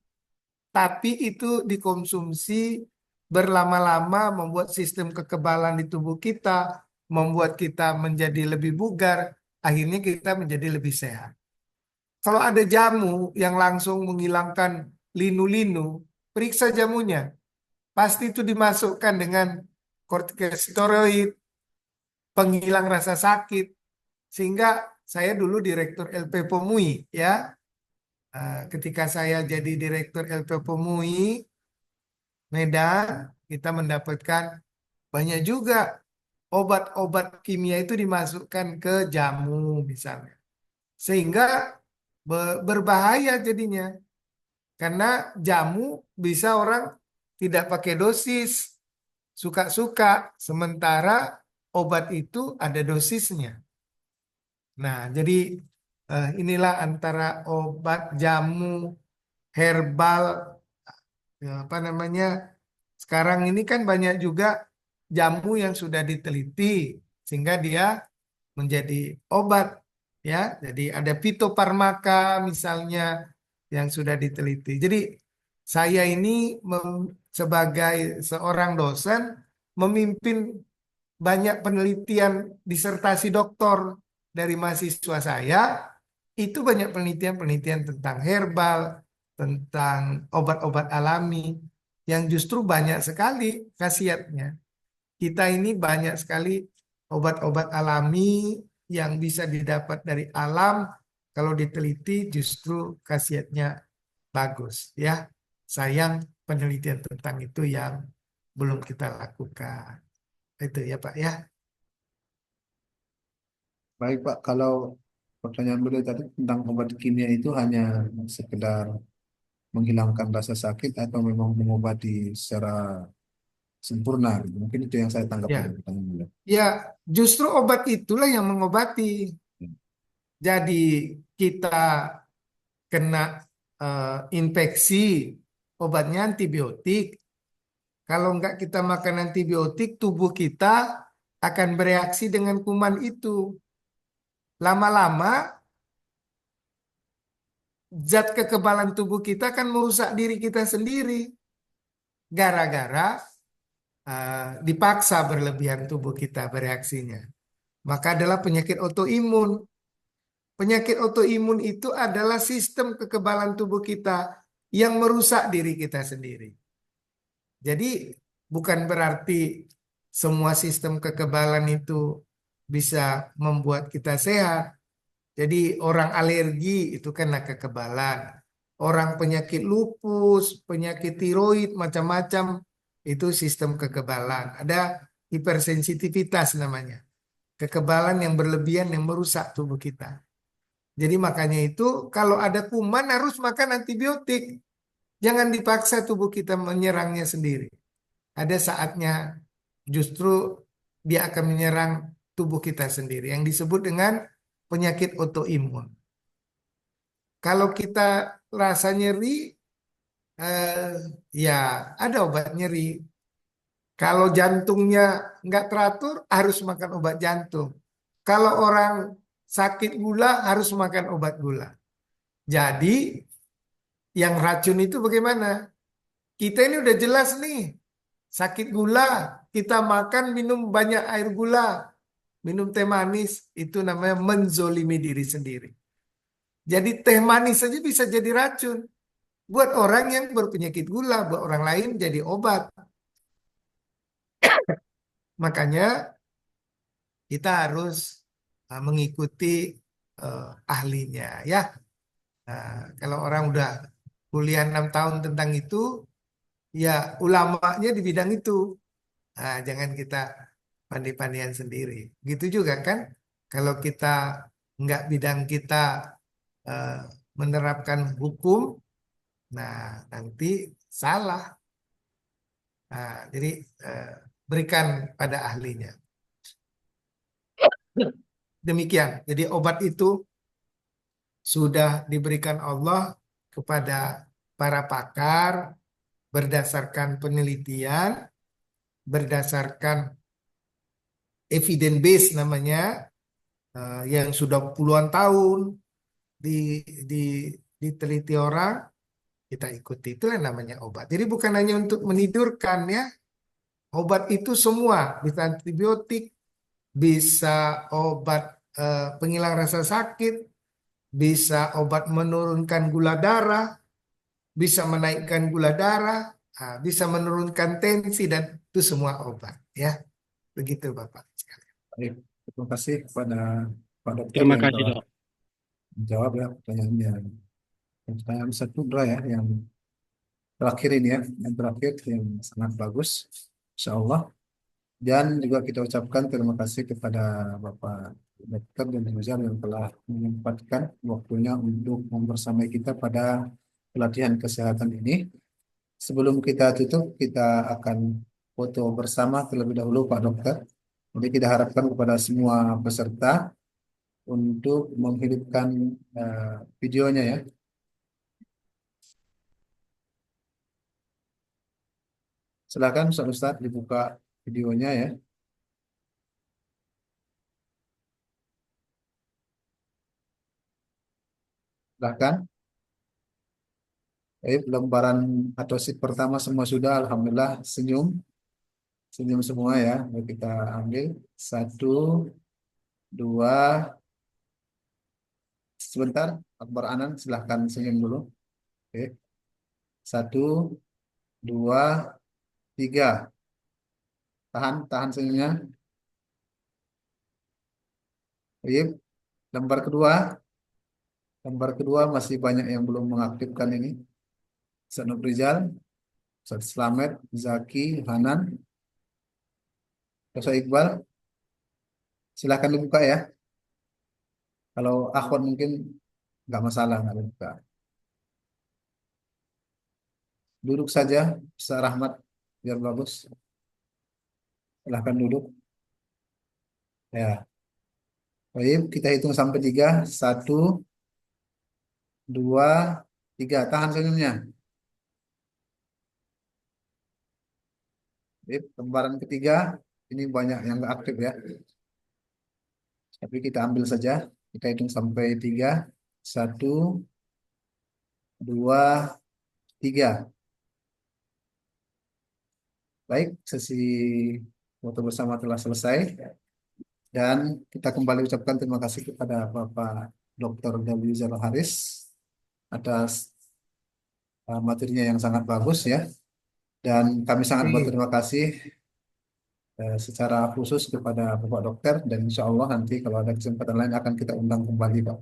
tapi itu dikonsumsi berlama-lama membuat sistem kekebalan di tubuh kita, membuat kita menjadi lebih bugar, akhirnya kita menjadi lebih sehat. Kalau ada jamu yang langsung menghilangkan linu-linu, periksa jamunya. Pasti itu dimasukkan dengan kortikosteroid, penghilang rasa sakit. Sehingga saya dulu direktur LP Pomui, ya. Ketika saya jadi direktur LP Pomui Medan, kita mendapatkan banyak juga obat-obat kimia itu dimasukkan ke jamu misalnya. Sehingga berbahaya jadinya. Karena jamu bisa orang tidak pakai dosis, suka-suka, sementara obat itu ada dosisnya. Nah, jadi inilah antara obat, jamu, herbal, apa namanya, sekarang ini kan banyak juga jamu yang sudah diteliti, sehingga dia menjadi obat. Ya, jadi ada fitofarmaka misalnya yang sudah diteliti. Jadi saya ini sebagai seorang dosen memimpin banyak penelitian disertasi doktor dari mahasiswa saya. Itu banyak penelitian-penelitian tentang herbal, tentang obat-obat alami yang justru banyak sekali khasiatnya. Kita ini banyak sekali obat-obat alami yang bisa didapat dari alam, kalau diteliti justru khasiatnya bagus, ya. Sayang penelitian tentang itu yang belum kita lakukan. Itu ya Pak ya.
Baik Pak, kalau pertanyaan beliau tadi tentang obat kimia itu hanya sekedar menghilangkan rasa sakit atau memang mengobati secara sempurna, gitu. Mungkin itu yang saya tangkap dari
Ya,
pertanyaan beliau.
ya justru obat itulah yang mengobati. Jadi kita kena infeksi, obatnya antibiotik. Kalau enggak kita makan antibiotik, tubuh kita akan bereaksi dengan kuman itu. Lama-lama, zat kekebalan tubuh kita akan merusak diri kita sendiri. Gara-gara dipaksa berlebihan tubuh kita bereaksinya. Maka adalah penyakit autoimun. Penyakit autoimun itu adalah sistem kekebalan tubuh kita yang merusak diri kita sendiri. Jadi bukan berarti semua sistem kekebalan itu bisa membuat kita sehat. Jadi orang alergi itu kena kekebalan. Orang penyakit lupus, penyakit tiroid, macam-macam itu sistem kekebalan. Ada hipersensitivitas namanya. Kekebalan yang berlebihan yang merusak tubuh kita. Jadi makanya itu kalau ada kuman harus makan antibiotik. Jangan dipaksa tubuh kita menyerangnya sendiri. Ada saatnya justru dia akan menyerang tubuh kita sendiri yang disebut dengan penyakit autoimun. Kalau kita rasa nyeri, ya ada obat nyeri. Kalau jantungnya nggak teratur, harus makan obat jantung. Kalau orang sakit gula, harus makan obat gula. Jadi yang racun itu bagaimana? Kita ini udah jelas nih, sakit gula, kita makan minum banyak air gula, minum teh manis, itu namanya menzolimi diri sendiri. Jadi teh manis saja bisa jadi racun. Buat orang yang berpenyakit gula, buat orang lain jadi obat. Makanya kita harus mengikuti ahlinya ya. Nah, kalau orang udah kuliah 6 tahun tentang itu, ya ulamanya di bidang itu. Nah, jangan kita pandai-pandaian sendiri. Gitu juga kan, kalau kita nggak bidang kita eh, menerapkan hukum, Nah, nanti salah. Nah, jadi berikan pada ahlinya. Demikian. Jadi obat itu sudah diberikan Allah kepada para pakar berdasarkan penelitian, berdasarkan evidence base namanya, yang sudah puluhan tahun diteliti orang, kita ikuti. Itu yang namanya obat. Jadi bukan hanya untuk menidurkan ya. Obat itu semua, bisa antibiotik, bisa obat penghilang rasa sakit, bisa obat menurunkan gula darah, bisa menaikkan gula darah, bisa menurunkan tensi, dan itu semua obat ya. Begitu Bapak.
Baik, terima kasih kepada Pak Dokter
Terima
yang
kasih,
telah
Dok.
menjawab ya pertanyaannya. Pertanyaan Ustaz Putra ya, yang terakhir ini ya, yang terakhir yang sangat bagus, Insya Allah. Dan juga kita ucapkan terima kasih kepada Bapak Dokter dan Rizal yang telah menyempatkan waktunya untuk membersamai kita pada pelatihan kesehatan ini. Sebelum kita tutup, kita akan foto bersama terlebih dahulu Pak Dokter. Jadi kita harapkan kepada semua peserta untuk menghidupkan videonya ya. Silakan Ustaz dibuka videonya ya. Silakan. Lembaran atau sheet pertama semua sudah, Alhamdulillah senyum. Senyum semua ya. Mari kita ambil. 1, 2, sebentar. Akbar Anan silahkan senyum dulu. Oke. 1, 2, 3. Tahan senyumnya. Baik. Lembar kedua. Lembar kedua masih banyak yang belum mengaktifkan ini. Ustaz Nurrizal, Ustaz Slamet, Zaki, Hanan, Ustaz Iqbal. Silahkan dibuka ya. Kalau akhwat mungkin nggak masalah, nggak dibuka. Duduk saja, Ustaz Rahmat, biar bagus. Silahkan duduk. Ya. Baik, kita hitung sampai 3. 1, 2, 3. Tahan senyumnya. Baik, lembaran ketiga. Ini banyak yang nggak aktif ya. Tapi kita ambil saja. Kita hitung sampai 3. 1, 2, 3. Baik, sesi foto bersama telah selesai. Dan kita kembali ucapkan terima kasih kepada Bapak Dr. W. Zaro Haris atas materinya yang sangat bagus ya. Dan kami sangat berterima kasih secara khusus kepada Bapak Dokter. Dan insya Allah nanti kalau ada kesempatan lain akan kita undang kembali Pak.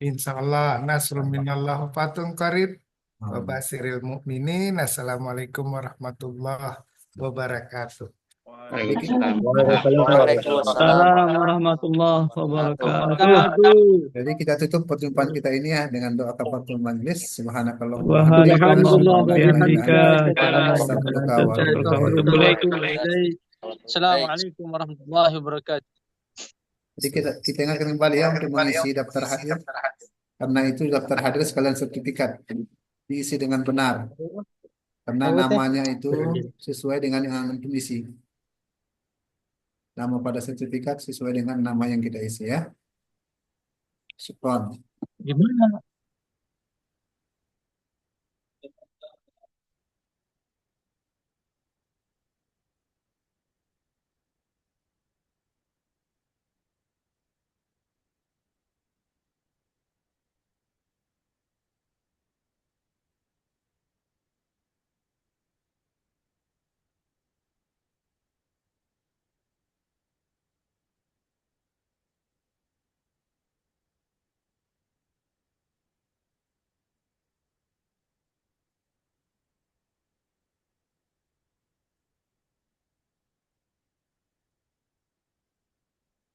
Insya Allah nasrun minallah fatun qarib wa
Amin.
basiril mu'minin. Assalamualaikum warahmatullahi wabarakatuh.
Waalaikumsalam.
Waalaikumsalam warahmatullahi wabarakatuh.
Jadi kita tutup perjumpaan kita ini ya dengan doa kafaratul majlis. Subhanakallahumma wa
Walhamdulillah wa
bihamdika.
bihamdika. Assalamualaikum warahmatullahi wabarakatuh.
Jadi kita ingatkan kembali ya untuk mengisi daftar hadir. Karena itu daftar hadir sekalian sertifikat diisi dengan benar. Karena namanya itu sesuai dengan yang antum isi. Nama pada sertifikat sesuai dengan nama yang kita isi ya. Syukron.
Gimana?